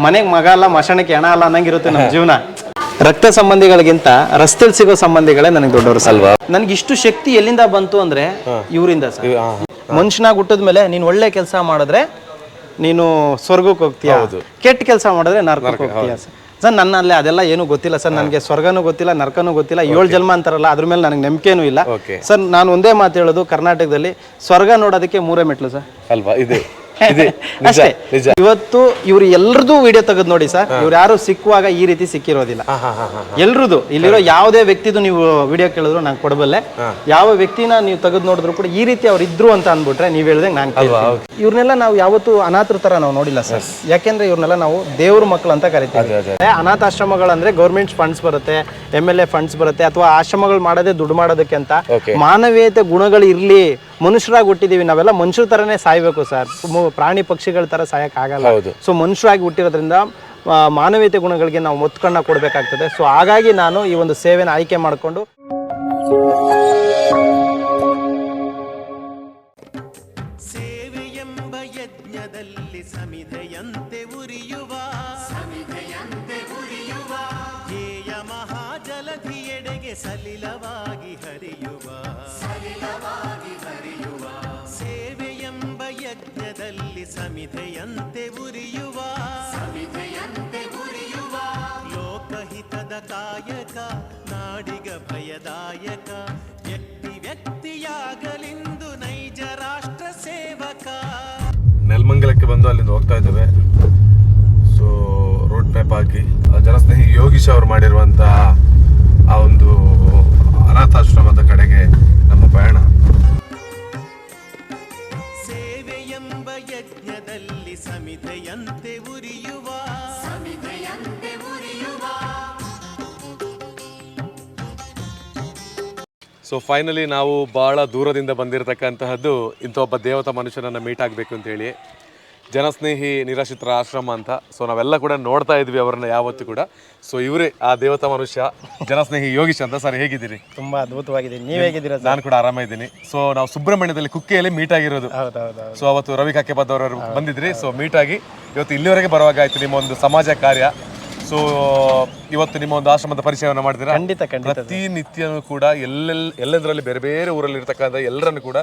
ಮನೆಗೆ ಮಗ ಅಲ್ಲ ಮಶಾಣಕ್ಕೆ ಹೆಣ ಅಲ್ಲ ಅನ್ನಂಗಿರುತ್ತೆ ನಮ್ಮ ಜೀವನ. ರಕ್ತ ಸಂಬಂಧಿಗಳಿಗಿಂತ ರಸ್ತೆಲಿ ಸಿಗೋ ಸಂಬಂಧಿಗಳೇ ನನಗೆ ದೊಡ್ಡವರು ಅಲ್ವಾ. ನನಗೆ ಇಷ್ಟು ಶಕ್ತಿ ಎಲ್ಲಿಂದ ಬಂತು ಅಂದ್ರೆ ಇವರಿಂದ ಸರ್. ಮನುಷ್ಯನಾಗ ಹುಟ್ಟಿದ್ಮೇಲೆ ನೀನು ಒಳ್ಳೆ ಕೆಲಸ ಮಾಡಿದ್ರೆ ನೀನು ಸ್ವರ್ಗಕ್ಕೆ ಹೋಗ್ತೀಯ, ಕೆಟ್ಟ ಕೆಲಸ ಮಾಡಿದ್ರೆ ನರಕಕ್ಕೆ ಹೋಗ್ತೀಯ ಸರ್. ನನ್ನಲ್ಲಿ ಅದೆಲ್ಲ ಏನು ಗೊತ್ತಿಲ್ಲ ಸರ್. ನನಗೆ ಸ್ವರ್ಗನೂ ಗೊತ್ತಿಲ್ಲ, ನರಕನೂ ಗೊತ್ತಿಲ್ಲ. 7 ಜನ್ಮ ಅಂತಾರಲ್ಲ, ಅದ್ರ ಮೇಲೆ ನನಗೆ ನಂಬಿಕೆನೂ ಇಲ್ಲ ಸರ್. ನಾನು ಒಂದೇ ಮಾತು ಹೇಳೋದು, ಕರ್ನಾಟಕದಲ್ಲಿ ಸ್ವರ್ಗ ನೋಡೋದಕ್ಕೆ 3 ಮೆಟ್ಲು ಸರ್ ಅಲ್ವಾ. ಅಷ್ಟೇ. ಇವತ್ತು ಇವ್ರು ಎಲ್ರದ್ದು ವಿಡಿಯೋ ತೆಗೆದು ನೋಡಿ ಸರ್. ಇವ್ರು ಯಾರು ಸಿಕ್ಕುವಾಗ ಈ ರೀತಿ ಸಿಕ್ಕಿರೋದಿಲ್ಲ. ಎಲ್ರದ್ದು ಇಲ್ಲಿರೋ ಯಾವುದೇ ವ್ಯಕ್ತಿದು ನೀವು ವಿಡಿಯೋ ಕೇಳಿದ್ರು ನಾನು ಕೊಡಬಲ್ಲೆ. ಯಾವ ವ್ಯಕ್ತಿನ ನೀವು ತೆಗೆದು ನೋಡಿದ್ರು ಕೂಡ ಈ ರೀತಿ ಅವ್ರು ಇದ್ರು ಅಂತ ಅಂದ್ಬಿಟ್ರೆ ನೀವ್ ಹೇಳ್ದಂಗೆ ನಾನು ಇವ್ರನ್ನೆಲ್ಲ ನಾವು ಯಾವತ್ತು ಅನಾಥರ ತರ ನಾವು ನೋಡಿಲ್ಲ ಸರ್. ಯಾಕೆಂದ್ರೆ ಇವ್ರನ್ನೆಲ್ಲ ನಾವು ದೇವ್ರ ಮಕ್ಕಳು ಅಂತ ಕರಿತೀವಿ. ಅನಾಥಾಶ್ರಮಗಳಂದ್ರೆ ಗೌರ್ಮೆಂಟ್ ಫಂಡ್ಸ್ ಬರುತ್ತೆ, MLA ಫಂಡ್ಸ್ ಬರುತ್ತೆ, ಅಥವಾ ಆಶ್ರಮಗಳು ಮಾಡೋದೇ ದುಡ್ಡು ಮಾಡೋದಕ್ಕೆ ಅಂತ. ಮಾನವೀಯತೆ ಗುಣಗಳು ಇರ್ಲಿ, ಮನುಷ್ಯರಾಗಿ ಹುಟ್ಟಿದೀವಿ ನಾವೆಲ್ಲ, ಮನುಷ್ಯರ ತರನೇ ಸಾಯ್ಬೇಕು ಸರ್. ಪ್ರಾಣಿ ಪಕ್ಷಿಗಳ ತರ ಸಾಯಕ್ ಆಗಲ್ಲ. ಸೊ ಮನುಷ್ಯರಾಗಿ ಹುಟ್ಟಿರೋದ್ರಿಂದ ಮಾನವೀಯತೆ ಗುಣಗಳಿಗೆ ನಾವು ಒತ್ತುಕಣ್ಣ ಕೊಡ್ಬೇಕಾಗ್ತದೆ. ಸೊ ಹಾಗಾಗಿ ನಾನು ಈ ಒಂದು ಸೇವೆನ ಆಯ್ಕೆ ಮಾಡಿಕೊಂಡು ಸೇವೆಯೆಂಬ ಯಜ್ಞದಲ್ಲಿ ಸಮಿಧೆಯಂತೆ ಉರಿಯುವ ಧ್ಯೇಯ ಮಹಾಜಲಧಿಯೆಡೆಗೆ ಸಲಿಲವಾಗಿ ಹರಿಯುವ ಸೇವೆಯೆಂಬ ಯಜ್ಞದಲ್ಲಿ ಸಮಿಧೆಯಂತೆ ಉರಿಯುವ ಲೋಕಹಿತದ ಕಾಯಕ ನಾಡಿಗ ಭಯದಾಯಕ ವ್ಯಕ್ತಿಯಾಗಲಿಂದು ನೈಜ ರಾಷ್ಟ್ರ ಸೇವಕ. ನೆಲಮಂಗಲಕ್ಕೆ ಬಂದು ಅಲ್ಲಿಂದ ಹೋಗ್ತಾ ಇದ್ದೇವೆ. ಸೊ ರೋಡ್ ಮ್ಯಾಪ್ ಹಾಕಿ ಜನಸ್ನೇಹಿ ಯೋಗೀಶ್ ಅವರು ಮಾಡಿರುವಂತಹ ಆ ಒಂದು ಅನಾಥಾಶ್ರಮದ ಕಡೆಗೆ ನಮ್ಮ ಪಯಣ. ಸೇವೆಯೆಂಬ ಯಜ್ಞದಲ್ಲಿ ಸಮಿಧೆಯಂತೆ ಉರಿಯುವ ಸೊ ಫೈನಲಿ ನಾವು ಭಾಳ ದೂರದಿಂದ ಬಂದಿರತಕ್ಕಂತಹದ್ದು ಇಂಥ ಒಬ್ಬ ದೇವತಾ ಮನುಷ್ಯನನ್ನು ಮೀಟ್ ಆಗಬೇಕು ಅಂತೇಳಿ. ಜನಸ್ನೇಹಿ ನಿರಾಶ್ರಿತರ ಆಶ್ರಮ ಅಂತ. ಸೊ ನಾವೆಲ್ಲ ಕೂಡ ನೋಡ್ತಾ ಇದ್ವಿ ಅವ್ರನ್ನ ಯಾವತ್ತೂ ಕೂಡ. ಸೊ ಇವರೇ ಆ ದೇವತಾ ಮನುಷ್ಯ, ಜನಸ್ನೇಹಿ ಯೋಗೀಶ್ ಅಂತ. ಸರ್ ಹೇಗಿದ್ದೀರಿ? ತುಂಬಾ ಅದ್ಭುತವಾಗಿದ್ದೀನಿ. ನೀವ್ ಹೇಗಿದ್ದೀರಾ? ನಾನು ಕೂಡ ಆರಾಮಿದ್ದೀನಿ. ಸೊ ನಾವು ಸುಬ್ರಹ್ಮಣ್ಯದಲ್ಲಿ ಕುಕ್ಕೆಯಲ್ಲಿ ಮೀಟ್ ಆಗಿರೋದು. ಸೊ ಅವತ್ತು ರವಿ ಕಕ್ಕೆಬದ್ದವರು ಬಂದಿದ್ರಿ. ಸೊ ಮೀಟ್ ಆಗಿ ಇವತ್ತು ಇಲ್ಲಿವರೆಗೆ ಬರುವಾಗ ಆಯ್ತು ನಿಮ್ಮ ಒಂದು ಸಮಾಜ ಕಾರ್ಯ. ಸೊ ಇವತ್ತು ನಿಮ್ಮ ಒಂದು ಆಶ್ರಮದ ಪರಿಚಯವನ್ನು ಮಾಡ್ತೀರಾ? ಖಂಡಿತ. ಪ್ರತಿನಿತ್ಯನೂ ಕೂಡ ಎಲ್ಲೆಂದರಲ್ಲಿ ಬೇರೆ ಬೇರೆ ಊರಲ್ಲಿ ಇರ್ತಕ್ಕಂಥ ಎಲ್ಲರನ್ನು ಕೂಡ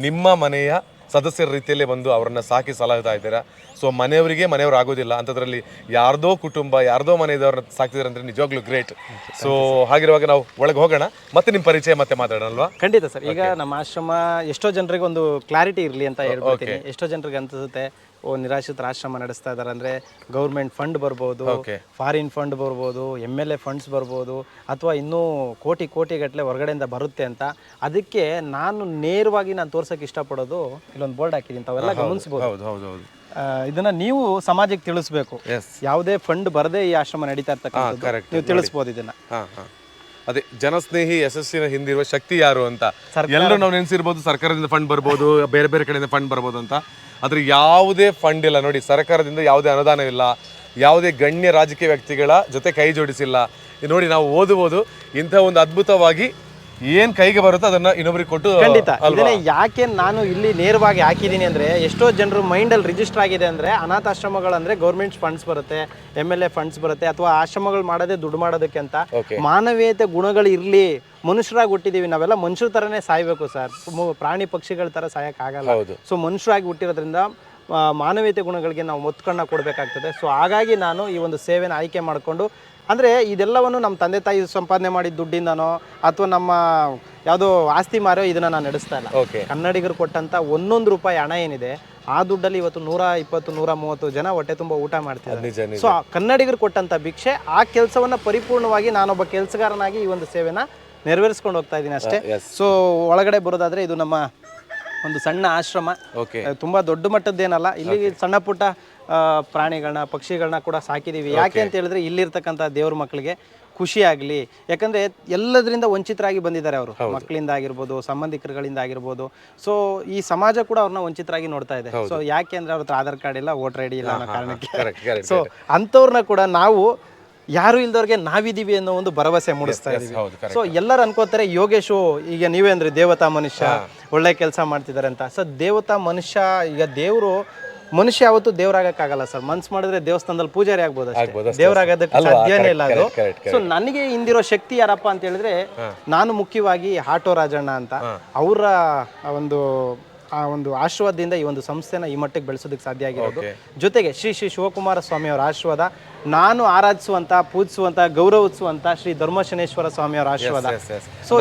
ನಿಮ್ಮ ಮನೆಯ ಸದಸ್ಯರ ರೀತಿಯಲ್ಲೇ ಬಂದು ಅವರನ್ನು ಸಾಕಿ ಸಲಹುತ್ತಾ ಇದ್ದೀರಾ. ಸೊ ಮನೆಯವರು ಆಗೋದಿಲ್ಲ ಅಂಥದ್ರಲ್ಲಿ ಯಾರ್ದೋ ಕುಟುಂಬ, ಯಾರ್ದೋ ಮನೆಯವ್ರನ್ನ ಸಾಕ್ತಿದ್ದಾರೆ ಅಂದರೆ ನಿಜವಾಗ್ಲೂ ಗ್ರೇಟ್. ಸೊ ಹಾಗಿರುವಾಗ ನಾವು ಒಳಗೆ ಹೋಗೋಣ, ಮತ್ತೆ ನಿಮ್ಮ ಪರಿಚಯ ಮತ್ತೆ ಮಾತಾಡೋಣ ಅಲ್ವಾ? ಖಂಡಿತ ಸರ್. ಈಗ ನಮ್ಮ ಆಶ್ರಮ ಎಷ್ಟೋ ಜನರಿಗೆ ಒಂದು ಕ್ಲಾರಿಟಿ ಇರಲಿ ಅಂತ ಹೇಳ್ಕೊತೀನಿ. ಎಷ್ಟೋ ಜನರಿಗೆ ಅನ್ಸುತ್ತೆ ನಿರಾಶ್ರಿತರ ಆಶ್ರಮ ನಡೆಸ್ತಾ ಇದ್ದಾರೆ ಅಂದರೆ ಗೌರ್ಮೆಂಟ್ ಫಂಡ್ ಬರ್ಬೋದು, ಫಾರಿನ್ ಫಂಡ್ ಬರ್ಬೋದು, MLA ಫಂಡ್ಸ್ ಬರ್ಬೋದು, ಅಥವಾ ಇನ್ನೂ ಕೋಟಿಗಟ್ಟಲೆ ಹೊರಗಡೆಯಿಂದ ಬರುತ್ತೆ ಅಂತ. ಅದಕ್ಕೆ ನಾನು ನೇರವಾಗಿ ತೋರ್ಸೋಕೆ ಇಷ್ಟಪಡೋದು, ಇಲ್ಲೊಂದು ಬೋರ್ಡ್ ಹಾಕಿದ್ದೀನಿ, ತಾವೆಲ್ಲ ಗಮನಿಸ್ಬೋದು. ಇದನ್ನ ನೀವು ಸಮಾಜಕ್ಕೆ ತಿಳಿಸ್ಬೇಕು. ಯಾವುದೇ ಫಂಡ್ ಬರದೇ ಈ ಆಶ್ರಮ ನಡೀತಾ ಇರ್ತಕ್ಕಂಥದ್ದು ನೀವು ತಿಳಿಸ್ಬೋದು ಇದನ್ನ. ಅದೇ ಜನಸ್ನೇಹಿ ಯಶಸ್ಸಿನ ಹಿಂದಿರುವ ಶಕ್ತಿ ಯಾರು ಅಂತ ಎಲ್ಲರೂ ನಾವು ನೆನೆಸಿರ್ಬೋದು. ಸರ್ಕಾರದಿಂದ ಫಂಡ್ ಬರ್ಬೋದು, ಬೇರೆ ಬೇರೆ ಕಡೆಯಿಂದ ಫಂಡ್ ಬರ್ಬೋದು ಅಂತ. ಆದ್ರೆ ಯಾವುದೇ ಫಂಡ್ ಇಲ್ಲ ನೋಡಿ. ಸರ್ಕಾರದಿಂದ ಯಾವುದೇ ಅನುದಾನ ಇಲ್ಲ, ಯಾವುದೇ ಗಣ್ಯ ರಾಜಕೀಯ ವ್ಯಕ್ತಿಗಳ ಜೊತೆ ಕೈ ಜೋಡಿಸಿಲ್ಲ. ನೋಡಿ ನಾವು ಓದುವುದು ಇಂಥ ಒಂದು ಅದ್ಭುತವಾಗಿ ಏನ್ ಕೈಗೆ ಬರುತ್ತೋ ಅದನ್ನ ಇನ್ನೊಬ್ರಿಗೆ ಕೊಟ್ಟು. ಖಂಡಿತ. ಇದನ್ನೇ ಯಾಕೆ ನಾನು ಇಲ್ಲಿ ನೇರವಾಗಿ ಹಾಕಿದ್ದೀನಿ ಅಂದ್ರೆ, ಎಷ್ಟೋ ಜನರು ಮೈಂಡಲ್ಲಿ ರಿಜಿಸ್ಟರ್ ಆಗಿದೆ ಅಂದ್ರೆ ಅನಾಥಾಶ್ರಮಗಳಂದ್ರೆ ಗೌರ್ಮೆಂಟ್ ಫಂಡ್ಸ್ ಬರುತ್ತೆ, MLA ಫಂಡ್ಸ್ ಬರುತ್ತೆ, ಅಥವಾ ಆಶ್ರಮಗಳು ಮಾಡೋದೇ ದುಡ್ಡು ಮಾಡೋದಕ್ಕೆ ಅಂತ. ಮಾನವೀಯತೆ ಗುಣಗಳು ಇರ್ಲಿ, ಮನುಷ್ಯರಾಗಿ ಹುಟ್ಟಿದೀವಿ ನಾವೆಲ್ಲ, ಮನುಷ್ಯರ ತರನೇ ಸಾಯ್ಬೇಕು ಸರ್. ಪ್ರಾಣಿ ಪಕ್ಷಿಗಳ ತರ ಸಾಯಕ್ ಆಗಲ್ಲ. ಸೊ ಮನುಷ್ಯರಾಗಿ ಹುಟ್ಟಿರೋದ್ರಿಂದ ಮಾನವೀಯತೆ ಗುಣಗಳಿಗೆ ನಾವು ಒತ್ತುಕಣ್ಣ ಕೊಡಬೇಕಾಗ್ತದೆ. ಸೊ ಹಾಗಾಗಿ ನಾನು ಈ ಒಂದು ಸೇವೆನ ಆಯ್ಕೆ ಮಾಡಿಕೊಂಡು, ಅಂದರೆ ಇದೆಲ್ಲವನ್ನು ನಮ್ಮ ತಂದೆ ತಾಯಿ ಸಂಪಾದನೆ ಮಾಡಿದ ದುಡ್ಡಿಂದನೋ ಅಥವಾ ನಮ್ಮ ಯಾವುದೋ ಆಸ್ತಿ ಮಾರೋ ಇದನ್ನು ನಾನು ನಡೆಸ್ತಾ ಇಲ್ಲ. ಕನ್ನಡಿಗರು ಕೊಟ್ಟಂಥ 1 ರೂಪಾಯಿ ಹಣ ಏನಿದೆ ಆ ದುಡ್ಡಲ್ಲಿ ಇವತ್ತು 120, 130 ಜನ ಹೊಟ್ಟೆ ತುಂಬ ಊಟ ಮಾಡ್ತಿದ್ದಾರೆ. ಸೊ ಕನ್ನಡಿಗರು ಕೊಟ್ಟಂಥ ಭಿಕ್ಷೆ, ಆ ಕೆಲಸವನ್ನು ಪರಿಪೂರ್ಣವಾಗಿ ನಾನೊಬ್ಬ ಕೆಲಸಗಾರನಾಗಿ ಈ ಒಂದು ಸೇವೆನ ನೆರವೇರಿಸ್ಕೊಂಡು ಹೋಗ್ತಾ ಇದ್ದೀನಿ ಅಷ್ಟೇ. ಸೊ ಒಳಗಡೆ ಬರೋದಾದರೆ ಇದು ನಮ್ಮ ಒಂದು ಸಣ್ಣ ಆಶ್ರಮ. ತುಂಬ ದೊಡ್ಡ ಮಟ್ಟದ್ದೇನಲ್ಲ. ಇಲ್ಲಿ ಸಣ್ಣ ಪುಟ್ಟ ಪ್ರಾಣಿಗಳನ್ನ, ಪಕ್ಷಿಗಳನ್ನ ಕೂಡ ಸಾಕಿದ್ದೀವಿ. ಯಾಕೆ ಅಂತ ಹೇಳಿದ್ರೆ ಇಲ್ಲಿರ್ತಕ್ಕಂಥ ದೇವ್ರ ಮಕ್ಕಳಿಗೆ ಖುಷಿ ಆಗಲಿ. ಯಾಕಂದರೆ ಎಲ್ಲದರಿಂದ ವಂಚಿತರಾಗಿ ಬಂದಿದ್ದಾರೆ ಅವರು, ಮಕ್ಕಳಿಂದ ಆಗಿರ್ಬೋದು, ಸಂಬಂಧಿಕರುಗಳಿಂದ ಆಗಿರ್ಬೋದು. ಸೊ ಈ ಸಮಾಜ ಕೂಡ ಅವ್ರನ್ನ ವಂಚಿತರಾಗಿ ನೋಡ್ತಾ ಇದೆ. ಸೊ ಯಾಕೆ ಅಂದರೆ ಅವ್ರ ಹತ್ರ ಆಧಾರ್ ಕಾರ್ಡ್ ಇಲ್ಲ, ವೋಟರ್ ID ಇಲ್ಲ ಅನ್ನೋ ಕಾರಣಕ್ಕೆ. ಸೊ ಅಂಥವ್ರನ್ನ ಕೂಡ ನಾವು ಯಾರು ಇಲ್ದವ್ರಿಗೆ ನಾವಿದೀವಿ ಅನ್ನೋ ಒಂದು ಭರವಸೆ ಮೂಡಿಸ್ತಾ ಇದೀವಿ. ಸೊ ಎಲ್ಲರೂ ಅನ್ಕೋತಾರೆ ಯೋಗೇಶು ಈಗ ನೀವೇ ಅಂದ್ರೆ ದೇವತಾ ಮನುಷ್ಯ, ಒಳ್ಳೆ ಕೆಲಸ ಮಾಡ್ತಿದ್ದಾರೆ ಅಂತ. ಸೊ ದೇವತಾ ಮನುಷ್ಯ, ಈಗ ದೇವರು ಮನುಷ್ಯ ಯಾವತ್ತೂ ದೇವ್ರಾಗಕ್ಕಾಗಲ್ಲ ಸರ್. ಮನ್ಸು ಮಾಡಿದ್ರೆ ದೇವಸ್ಥಾನದಲ್ಲಿ ಪೂಜಾರಿ ಆಗ್ಬೋದು ಅಷ್ಟೇ, ದೇವ್ರಾಗೋದಕ್ಕೆ ಸಾಧ್ಯನೇ ಇಲ್ಲ ಅದು. ಸೊ ನನಗೆ ಹಿಂದಿರೋ ಶಕ್ತಿ ಯಾರಪ್ಪ ಅಂತ ಹೇಳಿದ್ರೆ, ನಾನು ಮುಖ್ಯವಾಗಿ ಆಟೋ ರಾಜಣ್ಣ ಅಂತ ಅವರ ಒಂದು ಆಶೀರ್ವಾದದಿಂದ ಈ ಒಂದು ಸಂಸ್ಥೆನ ಈ ಮಟ್ಟಿಗೆ ಬೆಳೆಸೋದಕ್ಕೆ ಸಾಧ್ಯ ಆಗಿರೋದು. ಜೊತೆಗೆ ಶ್ರೀ ಶಿವಕುಮಾರ ಸ್ವಾಮಿ ಅವರ ಆಶೀರ್ವಾದ, ನಾನು ಆರಾಧಿಸುವಂತ, ಪೂಜಿಸುವಂತ, ಗೌರವಿಸುವಂತ ಶ್ರೀ ಧರ್ಮಶನೇಶ್ವರ ಸ್ವಾಮಿ ಅವರ ಆಶೀರ್ವಾದ. ಸೊ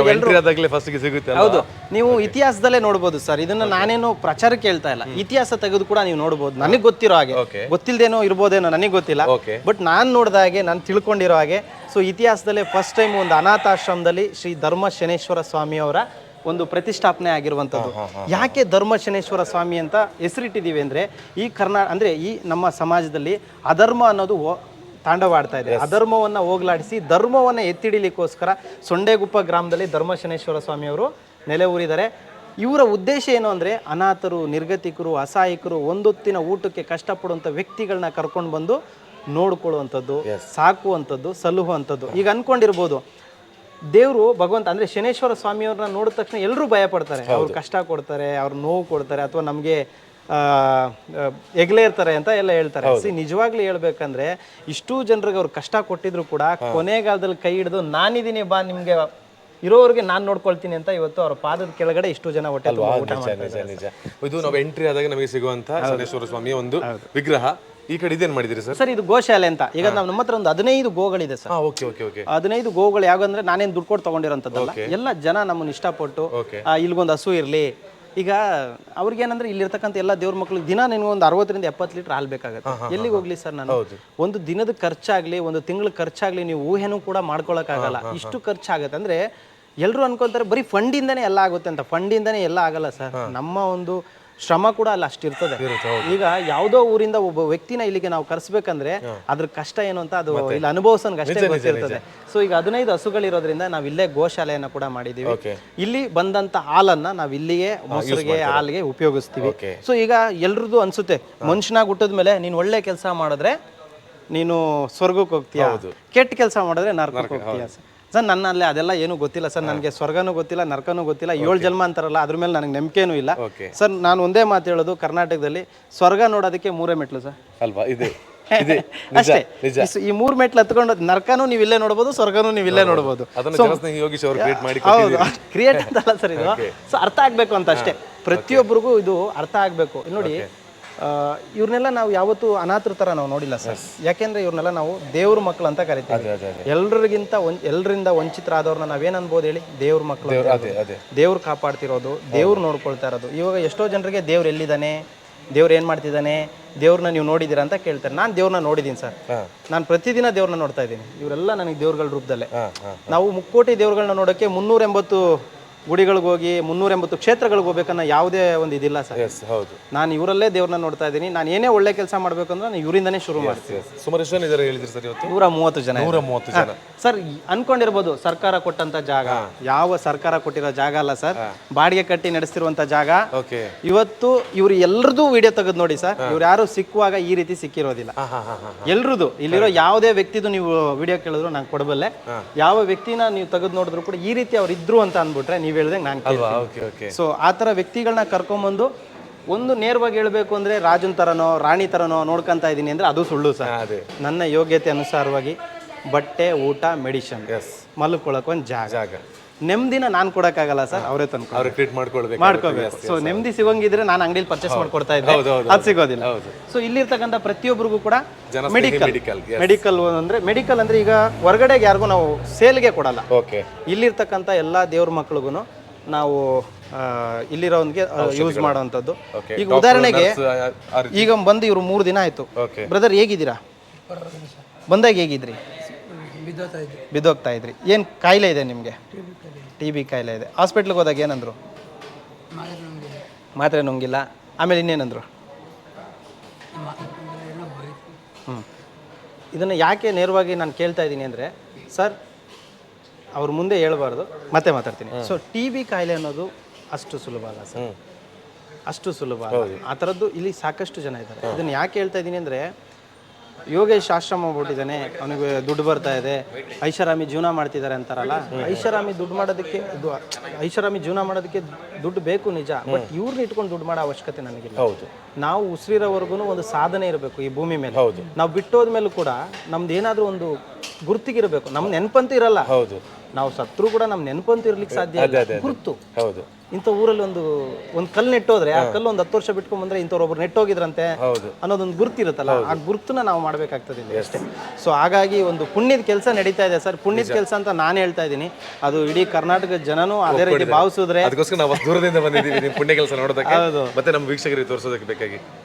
ಹೌದು, ನೀವು ಇತಿಹಾಸದಲ್ಲೇ ನೋಡ್ಬೋದು ಸರ್. ಇದನ್ನ ನಾನೇನು ಪ್ರಚಾರಕ್ಕೆ ಹೇಳ್ತಾ ಇಲ್ಲ, ಇತಿಹಾಸ ತೆಗೆದು ಕೂಡ ನೀವು ನೋಡ್ಬೋದು. ನನಗೆ ಗೊತ್ತಿರೋ ಹಾಗೆ, ಗೊತ್ತಿಲ್ಲದೇನೋ ಇರ್ಬೋದೇನೋ ನನಗೆ ಗೊತ್ತಿಲ್ಲ, ಬಟ್ ನಾನು ನೋಡಿದ ಹಾಗೆ, ನಾನು ತಿಳ್ಕೊಂಡಿರೋ ಹಾಗೆ, ಸೊ ಇತಿಹಾಸದಲ್ಲೇ ಫಸ್ಟ್ ಟೈಮ್ ಒಂದು ಅನಾಥಾಶ್ರಮದಲ್ಲಿ ಶ್ರೀ ಧರ್ಮಶನೇಶ್ವರ ಸ್ವಾಮಿ ಅವರ ಒಂದು ಪ್ರತಿಷ್ಠಾಪನೆ ಆಗಿರುವಂಥದ್ದು. ಯಾಕೆ ಧರ್ಮಶನೇಶ್ವರ ಸ್ವಾಮಿ ಅಂತ ಹೆಸರಿಟ್ಟಿದ್ದೀವಿ ಅಂದರೆ, ಈ ನಮ್ಮ ಸಮಾಜದಲ್ಲಿ ಅಧರ್ಮ ಅನ್ನೋದು ತಾಂಡವಾಡ್ತಾ ಇದೆ. ಅಧರ್ಮವನ್ನು ಹೋಗ್ಲಾಡಿಸಿ ಧರ್ಮವನ್ನು ಎತ್ತಿಡಿಲಿಕ್ಕೋಸ್ಕರ ಸೊಂಡೆಗುಪ್ಪ ಗ್ರಾಮದಲ್ಲಿ ಧರ್ಮಶನೇಶ್ವರ ಸ್ವಾಮಿ ಅವರು ನೆಲೆ ಊರಿದ್ದಾರೆ. ಇವರ ಉದ್ದೇಶ ಏನು ಅಂದರೆ, ಅನಾಥರು, ನಿರ್ಗತಿಕರು, ಅಸಹಾಯಕರು, ಒಂದೊತ್ತಿನ ಊಟಕ್ಕೆ ಕಷ್ಟಪಡುವಂಥ ವ್ಯಕ್ತಿಗಳನ್ನ ಕರ್ಕೊಂಡು ಬಂದು ನೋಡ್ಕೊಳ್ಳುವಂಥದ್ದು, ಸಾಕುವಂಥದ್ದು, ಸಲಹುವಂಥದ್ದು. ಈಗ ಅನ್ಕೊಂಡಿರ್ಬೋದು, ದೇವರು ಭಗವಂತ ಅಂದರೆ ಶನೇಶ್ವರ ಸ್ವಾಮಿಯವ್ರನ್ನ ನೋಡಿದ ತಕ್ಷಣ ಎಲ್ಲರೂ ಭಯ ಪಡ್ತಾರೆ, ಅವ್ರು ಕಷ್ಟ ಕೊಡ್ತಾರೆ, ಅವ್ರು ನೋವು ಕೊಡ್ತಾರೆ, ಅಥವಾ ನಮಗೆ ಎಗ್ಲೇ ಇರ್ತಾರೆ ಅಂತ ಎಲ್ಲ ಹೇಳ್ತಾರೆ. ನಿಜವಾಗ್ಲೂ ಹೇಳ್ಬೇಕಂದ್ರೆ, ಇಷ್ಟೂ ಜನರಿಗೆ ಅವ್ರು ಕಷ್ಟ ಕೊಟ್ಟಿದ್ರು ಕೂಡ ಕೊನೆಗಾಲದಲ್ಲಿ ಕೈ ಹಿಡಿದು ನಾನಿದ್ದೀನಿ ಬಾ, ನಿಮ್ಗೆ ಇರೋರಿಗೆ ನಾನು ನೋಡ್ಕೊಳ್ತೀನಿ ಅಂತ ಇವತ್ತು ಅವ್ರ ಪಾದದ ಕೆಳಗಡೆ ಇಷ್ಟು ಜನ ಹೊಟ್ಟೆ ಊಟ ಮಾಡ್ತಾರೆ. ಇದು ನಾವು ಎಂಟ್ರಿ ಆದಾಗ ನಮಗೆ ಸಿಗುವಂತ ಶನೇಶ್ವರ ಸ್ವಾಮಿಯ ಒಂದು ವಿಗ್ರಹ. ಈ ಕಡೆ ಇದೇನ್ ಮಾಡಿದಿರಿ ಸರ್? ಸರ್ ಇದು ಗೋಶಾಲೆ ಅಂತ. ಈಗ ನಮ್ಮ ಹತ್ರ ಒಂದು 15 ಗೋಗಳಿದೆ ಸರ್. 15 ಗೋಗಳು ಯಾವಂದ್ರೆ ನಾನೇನು ದುಡ್ಡು ಕೊಟ್ಟು ತಗೊಂಡಿರೋಂಥದ್ದಲ್ಲ, ಎಲ್ಲ ಜನ ನಮ್ಮನ್ನ ಇಷ್ಟಪಟ್ಟು ಇಲ್ಗೊಂದು ಹಸು ಇರ್ಲಿ. ಈಗ ಅವ್ರಿಗೇನಂದ್ರೆ ಇಲ್ಲಿರ್ತಕ್ಕಂಥ ಎಲ್ಲ ದೇವ್ರ ಮಕ್ಳಿಗೆ ದಿನ ನಿನ್ಗೊಂದು 60 ರಿಂದ 70 ಲೀಟರ್ ಹಾಲು ಬೇಕಾಗುತ್ತೆ. ಎಲ್ಲಿಗೆ ಹೋಗ್ಲಿ ಸರ್ ನಾನು? ಒಂದು ದಿನದ ಖರ್ಚಾಗ್ಲಿ, ಒಂದು ತಿಂಗಳ ಖರ್ಚಾಗ್ಲಿ ನೀವು ಊಹೆನೂ ಕೂಡ ಮಾಡ್ಕೊಳಕ್ಕಾಗಲ್ಲ. ಇಷ್ಟು ಖರ್ಚಾಗುತ್ತೆ ಅಂದ್ರೆ ಎಲ್ಲರೂ ಅನ್ಕೊಂತಾರೆ ಬರೀ ಫಂಡಿಂದನೇ ಎಲ್ಲ ಆಗುತ್ತೆ ಅಂತ. ಫಂಡಿಂದನೇ ಎಲ್ಲ ಆಗಲ್ಲ ಸರ್. ನಮ್ಮ ಒಂದು ಶ್ರಮ ಕೂಡ ಅಲ್ಲಿ ಅಷ್ಟಿರ್ತದೆ. ಈಗ ಯಾವುದೋ ಊರಿಂದ ಒಬ್ಬ ವ್ಯಕ್ತಿನ ಇಲ್ಲಿಗೆ ನಾವು ಕರ್ಸ್ಬೇಕಂದ್ರೆ ಅದ್ರ ಕಷ್ಟ ಏನು ಅಂತ ಅದು ಇಲ್ಲಿ ಅನುಭವಿಸೋನ್ಗೆ ಅಷ್ಟೇ ಗೊತ್ತಿರ್ತದೆ. ಸೊ ಈಗ 15 ಹಸುಗಳಿರೋದ್ರಿಂದ ನಾವು ಇಲ್ಲೇ ಗೋಶಾಲೆಯನ್ನ ಕೂಡ ಮಾಡಿದೀವಿ. ಇಲ್ಲಿ ಬಂದಂತ ಹಾಲನ್ನ ನಾವು ಇಲ್ಲಿಗೆ ಮೊಸರಿಗೆ, ಹಾಲಿಗೆ ಉಪಯೋಗಿಸ್ತೀವಿ. ಸೊ ಈಗ ಎಲ್ರದ್ದು ಅನ್ಸುತ್ತೆ, ಮನುಷ್ಯನಾಗ ಹುಟ್ಟಿದ ಮೇಲೆ ನೀನು ಒಳ್ಳೆ ಕೆಲಸ ಮಾಡಿದ್ರೆ ನೀನು ಸ್ವರ್ಗಕ್ಕೆ ಹೋಗ್ತೀಯಾ, ಕೆಟ್ಟ ಕೆಲಸ ಮಾಡಿದ್ರೆ ನರಕಕ್ಕೆ ಹೋಗ್ತೀಯಾ. ಸರ್ ನನ್ನಲ್ಲಿ ಅದೆಲ್ಲ ಏನೂ ಗೊತ್ತಿಲ್ಲ ಸರ್. ನನಗೆ ಸ್ವರ್ಗನೂ ಗೊತ್ತಿಲ್ಲ, ನರಕನೂ ಗೊತ್ತಿಲ್ಲ, 7 ಜನ್ಮ ಅಂತಾರಲ್ಲ ಅದ್ರ ಮೇಲೆ ನನಗೆ ನಂಬಿಕೆನೂ ಇಲ್ಲ ಸರ್. ನಾನು ಒಂದೇ ಮಾತು ಹೇಳೋದು, ಕರ್ನಾಟಕದಲ್ಲಿ ಸ್ವರ್ಗ ನೋಡೋದಕ್ಕೆ 3 ಮೆಟ್ಲು ಸರ್ ಅಲ್ವಾ? ಅಷ್ಟೇ. ಈ 3 ಮೆಟ್ಲು ಹತ್ಕೊಂಡು ನರಕನೂ ನೀವು ಇಲ್ಲೇ ನೋಡ್ಬೋದು, ಸ್ವರ್ಗನೂ ನೀವು ಇಲ್ಲೇ ನೋಡ್ಬೋದು. ಹೌದು, ಕ್ರಿಯೇಟ್ ಅಂತಲ್ಲ ಸರ್ ಇದು. ಸೊ ಅರ್ಥ ಆಗ್ಬೇಕು ಅಂತ ಅಷ್ಟೇ, ಪ್ರತಿಯೊಬ್ಬರಿಗೂ ಇದು ಅರ್ಥ ಆಗ್ಬೇಕು. ನೋಡಿ, ಇವ್ರನ್ನೆಲ್ಲ ನಾವು ಯಾವತ್ತೂ ಅನಾಥರ ಥರ ನಾವು ನೋಡಿಲ್ಲ ಸರ್. ಯಾಕೆಂದ್ರೆ ಇವ್ರನ್ನೆಲ್ಲ ನಾವು ದೇವ್ರ ಮಕ್ಕಳು ಅಂತ ಕರಿತೀವಿ. ಎಲ್ಲರಿಂದ ವಂಚಿತರಾದವ್ರನ್ನ ನಾವೇನ್ ಅನ್ಬೋದು ಹೇಳಿ? ದೇವ್ರ ಮಕ್ಕಳು, ದೇವ್ರು ಕಾಪಾಡ್ತಿರೋದು, ದೇವ್ರು ನೋಡ್ಕೊಳ್ತಾ ಇರೋದು. ಇವಾಗ ಎಷ್ಟೋ ಜನರಿಗೆ ದೇವ್ರು ಎಲ್ಲಿದ್ದಾನೆ, ದೇವ್ರು ಏನ್ ಮಾಡ್ತಿದ್ದಾನೆ, ದೇವ್ರನ್ನ ನೀವು ನೋಡಿದ್ದೀರಾ ಅಂತ ಕೇಳ್ತಾರೆ. ನಾನು ದೇವ್ರನ್ನ ನೋಡಿದ್ದೀನಿ ಸರ್. ನಾನು ಪ್ರತಿದಿನ ದೇವ್ರನ್ನ ನೋಡ್ತಾ ಇದ್ದೀನಿ. ಇವರೆಲ್ಲ ನನಗೆ ದೇವ್ರಗಳ ರೂಪದಲ್ಲೇ. ನಾವು 3 ಕೋಟಿ ದೇವ್ರಗಳನ್ನ ನೋಡೋಕ್ಕೆ 380 ಗುಡಿಗಳಿಗೆ ಹೋಗಿ 380 ಕ್ಷೇತ್ರಗಳಿಗೆ ಹೋಗ್ಬೇಕನ್ನೋ ಯಾವುದೇ ಒಂದು ಇದಿಲ್ಲ ಸರ್. ನಾನು ಇವರಲ್ಲೇ ದೇವ್ರನ್ನ ನೋಡ್ತಾ ಇದ್ದೀನಿ. ನಾನು ಏನೇ ಒಳ್ಳೆ ಕೆಲಸ ಮಾಡ್ಬೇಕಂದ್ರೆ ನಾನು ಇವರಿಂದನೇ ಶುರು ಮಾಡ್ತೀನಿ. ಸುಮಾರು ಜನ ಇದ್ದಾರೆ ಹೇಳಿದ್ರಿ ಸರ್ ಇವತ್ತು? 130 ಜನ. 130 ಜನ ಸರ್. ಅನ್ಕೊಂಡಿರ್ಬೋದು ಸರ್ಕಾರ ಕೊಟ್ಟಂತ ಜಾಗ, ಯಾವ ಸರ್ಕಾರ ಕೊಟ್ಟಿರೋ ಜಾಗ ಅಲ್ಲ ಸರ್, ಬಾಡಿಗೆ ಕಟ್ಟಿ ನಡೆಸ್ತಿರುವಂತ ಜಾಗ. ಇವತ್ತು ಇವ್ರು ಎಲ್ರದ್ದು ವಿಡಿಯೋ ತೆಗೆದು ನೋಡಿ ಸರ್. ಇವ್ರು ಯಾರು ಸಿಕ್ಕುವಾಗ ಈ ರೀತಿ ಸಿಕ್ಕಿರೋದಿಲ್ಲ. ಎಲ್ರದ್ದು ಇಲ್ಲಿರೋ ಯಾವುದೇ ವ್ಯಕ್ತಿದು ನೀವು ವಿಡಿಯೋ ಕೇಳಿದ್ರು ನಾನು ಕೊಡಬಲ್ಲೆ. ಯಾವ ವ್ಯಕ್ತಿನ ನೀವು ತೆಗೆದು ನೋಡಿದ್ರು ಕೂಡ ಈ ರೀತಿ ಅವ್ರು ಇದ್ರು ಅಂತ ಅಂದ್ಬಿಟ್ರೆ ನೀವು ಹೇಳ್ದಂಗೆ ನಾನು ಕೇಳ್ತೀನಿ. ಸೊ ಆ ಥರ ವ್ಯಕ್ತಿಗಳನ್ನ ಕರ್ಕೊಂಬಂದು ಒಂದು ನೇರವಾಗಿ ಹೇಳ್ಬೇಕು ಅಂದ್ರೆ ರಾಜನ್ ತರನೋ ರಾಣಿ ತರನೋ ನೋಡ್ಕೊಂತ ಇದ್ದೀನಿ ಅಂದ್ರೆ ಅದು ಸುಳ್ಳು ಸರ್. ನನ್ನ ಯೋಗ್ಯತೆ ಅನುಸಾರವಾಗಿ ಬಟ್ಟೆ, ಊಟ, ಮೆಡಿಸಿನ್, ಮಲ್ಕೊಳಕ್ ಒಂದು ಜಾಗ, ನೆಮ್ಮದಿನ ನಾನು ಕೊಡಕ್ಕಾಗಲ್ಲ ಸರ್, ಅವರೇ ಮಾಡ್ಕೋಬೇಕು. ಸೊ ನೆಮ್ಮದಿ ಸಿಗೋಂಗಿದ್ರೆ ನಾನು ಅಂಗಡಿಲಿ ಪರ್ಚೇಸ್ ಮಾಡ್ಕೊಡ್ತಾ ಇದ್ದೆ, ಅದು ಸಿಗೋದಿಲ್ಲ. ಸೊ ಇಲ್ಲಿರ್ತಕ್ಕಂಥ ಪ್ರತಿಯೊಬ್ಬರಿಗೂ ಕೂಡ ಮೆಡಿಕಲ್ ಅಂದ್ರೆ ಈಗ ಹೊರಗಡೆಗೆ ಯಾರಿಗೂ ನಾವು ಸೇಲ್ಗೆ ಕೊಡಲ್ಲ. ಇಲ್ಲಿರ್ತಕ್ಕಂಥ ಎಲ್ಲಾ ದೇವ್ರ ಮಕ್ಳಿಗೂ ನಾವು ಇಲ್ಲಿರೋನ್ಗೆ ಯೂಸ್ ಮಾಡೋವಂಥದ್ದು. ಈಗ ಉದಾಹರಣೆಗೆ ಈಗ ಬಂದು ಇವ್ರು 3 ದಿನ ಆಯ್ತು. ಬ್ರದರ್ ಹೇಗಿದ್ದೀರಾ? ಬಂದಾಗ ಹೇಗಿದ್ರಿ? ಬಿದ್ದೋಗ್ತಾ ಇದ್ರಿ. ಏನು ಕಾಯಿಲೆ ಇದೆ ನಿಮಗೆ? TB ಕಾಯಿಲೆ ಇದೆ. ಹಾಸ್ಪಿಟ್ಲಿಗೆ ಹೋದಾಗ ಏನಂದ್ರು? ಮಾತ್ರೆ ನುಂಗಿಲ್ಲ. ಆಮೇಲೆ ಇನ್ನೇನಂದ್ರು? ಇದನ್ನು ಯಾಕೆ ನೇರವಾಗಿ ನಾನು ಕೇಳ್ತಾ ಇದ್ದೀನಿ ಅಂದರೆ ಸರ್, ಅವ್ರ ಮುಂದೆ ಹೇಳ್ಬಾರ್ದು, ಮತ್ತೆ ಮಾತಾಡ್ತೀನಿ. ಸೊ TB ಕಾಯಿಲೆ ಅನ್ನೋದು ಅಷ್ಟು ಸುಲಭ ಅಲ್ಲ ಸರ್, ಅಷ್ಟು ಸುಲಭ ಅಲ್ಲ. ಆ ಥರದ್ದು ಇಲ್ಲಿ ಸಾಕಷ್ಟು ಜನ ಇದ್ದಾರೆ. ಇದನ್ನು ಯಾಕೆ ಹೇಳ್ತಾ ಇದ್ದೀನಿ ಅಂದರೆ, ಯೋಗೇಶ್ ಆಶ್ರಮ ಹೋಗ್ಬಿಟ್ಟಿದ್ದಾನೆ, ಅವನಿಗೆ ದುಡ್ಡು ಬರ್ತಾ ಇದೆ, ಐಷಾರಾಮಿ ಜೀವನ ಮಾಡ್ತಿದ್ದಾರೆ ಅಂತಾರಲ್ಲ. ಐಷಾರಾಮಿ ದುಡ್ಡು ಮಾಡೋದಕ್ಕೆ ಐಷಾರಾಮಿ ಜೀವನ ಮಾಡೋದಕ್ಕೆ ದುಡ್ಡು ಬೇಕು ನಿಜ, ಬಟ್ ಇವ್ರನ್ನ ಇಟ್ಕೊಂಡು ದುಡ್ಡು ಮಾಡೋ ಅವಶ್ಯಕತೆ ನನಗಿಲ್ಲ. ಹೌದು, ನಾವು ಉಸಿರಿರೋವರೆಗೂ ಒಂದು ಸಾಧನೆ ಇರಬೇಕು ಈ ಭೂಮಿ ಮೇಲೆ. ನಾವು ಬಿಟ್ಟೋದ್ಮೇಲೂ ಕೂಡ ನಮ್ದು ಏನಾದರೂ ಒಂದು ಗುರ್ತಿಗಿರಬೇಕು. ನಮ್ಮ ನೆನಪಂತೂ ಇರಲ್ಲ. ಹೌದು, ನಾವು ಸತ್ರು ಕೂಡ ನಮ್ಮ ನೆನಪಂತೂ ಇರ್ಲಿಕ್ಕೆ ಸಾಧ್ಯ ಇಲ್ಲ. ಗುರ್ತು. ಹೌದು. ಇಂಥ ಊರಲ್ಲಿ ಒಂದು ಕಲ್ಲು ನೆಟ್ಟೋದ್ರೆ ಆ ಕಲ್ಲು ಒಂದು 10 ವರ್ಷ ಬಿಟ್ಕೊಂಡ್ ಬಂದ್ರೆ ಇಂಥವ್ರೊಬ್ರು ನೆಟ್ಟೋಗಿದ್ರಂತೆ ಅನ್ನೋದೊಂದು ಗುರ್ತಿರುತ್ತಲ್ಲ, ಆ ಗುರ್ತನ್ನ ನಾವು ಮಾಡ್ಬೇಕಾಗ್ತದೆ ಇಲ್ಲಿ ಅಷ್ಟೇ. ಸೊ ಹಾಗಾಗಿ ಒಂದು ಪುಣ್ಯದ ಕೆಲಸ ನಡೀತಾ ಇದೆ ಸರ್. ಪುಣ್ಯದ ಕೆಲಸ ಅಂತ ನಾನು ಹೇಳ್ತಾ ಇದ್ದೀನಿ, ಅದು ಇಡೀ ಕರ್ನಾಟಕದ ಜನನೂ ಅದೇ ರೀತಿ ಭಾವಿಸಿದ್ರೆ. ಅದಕ್ಕೋಸ್ಕರ ನಾವು ದೂರದಿಂದ ಬಂದಿದ್ದೀವಿ ನಿಮ್ಮ ಪುಣ್ಯ ಕೆಲಸ ನೋಡೋದಕ್ಕೆ, ಮತ್ತೆ ನಮ್ಮ ವೀಕ್ಷಕರಿಗೆ ತೋರಿಸೋದಕ್ಕೆ ಬೇಕಾಗಿ.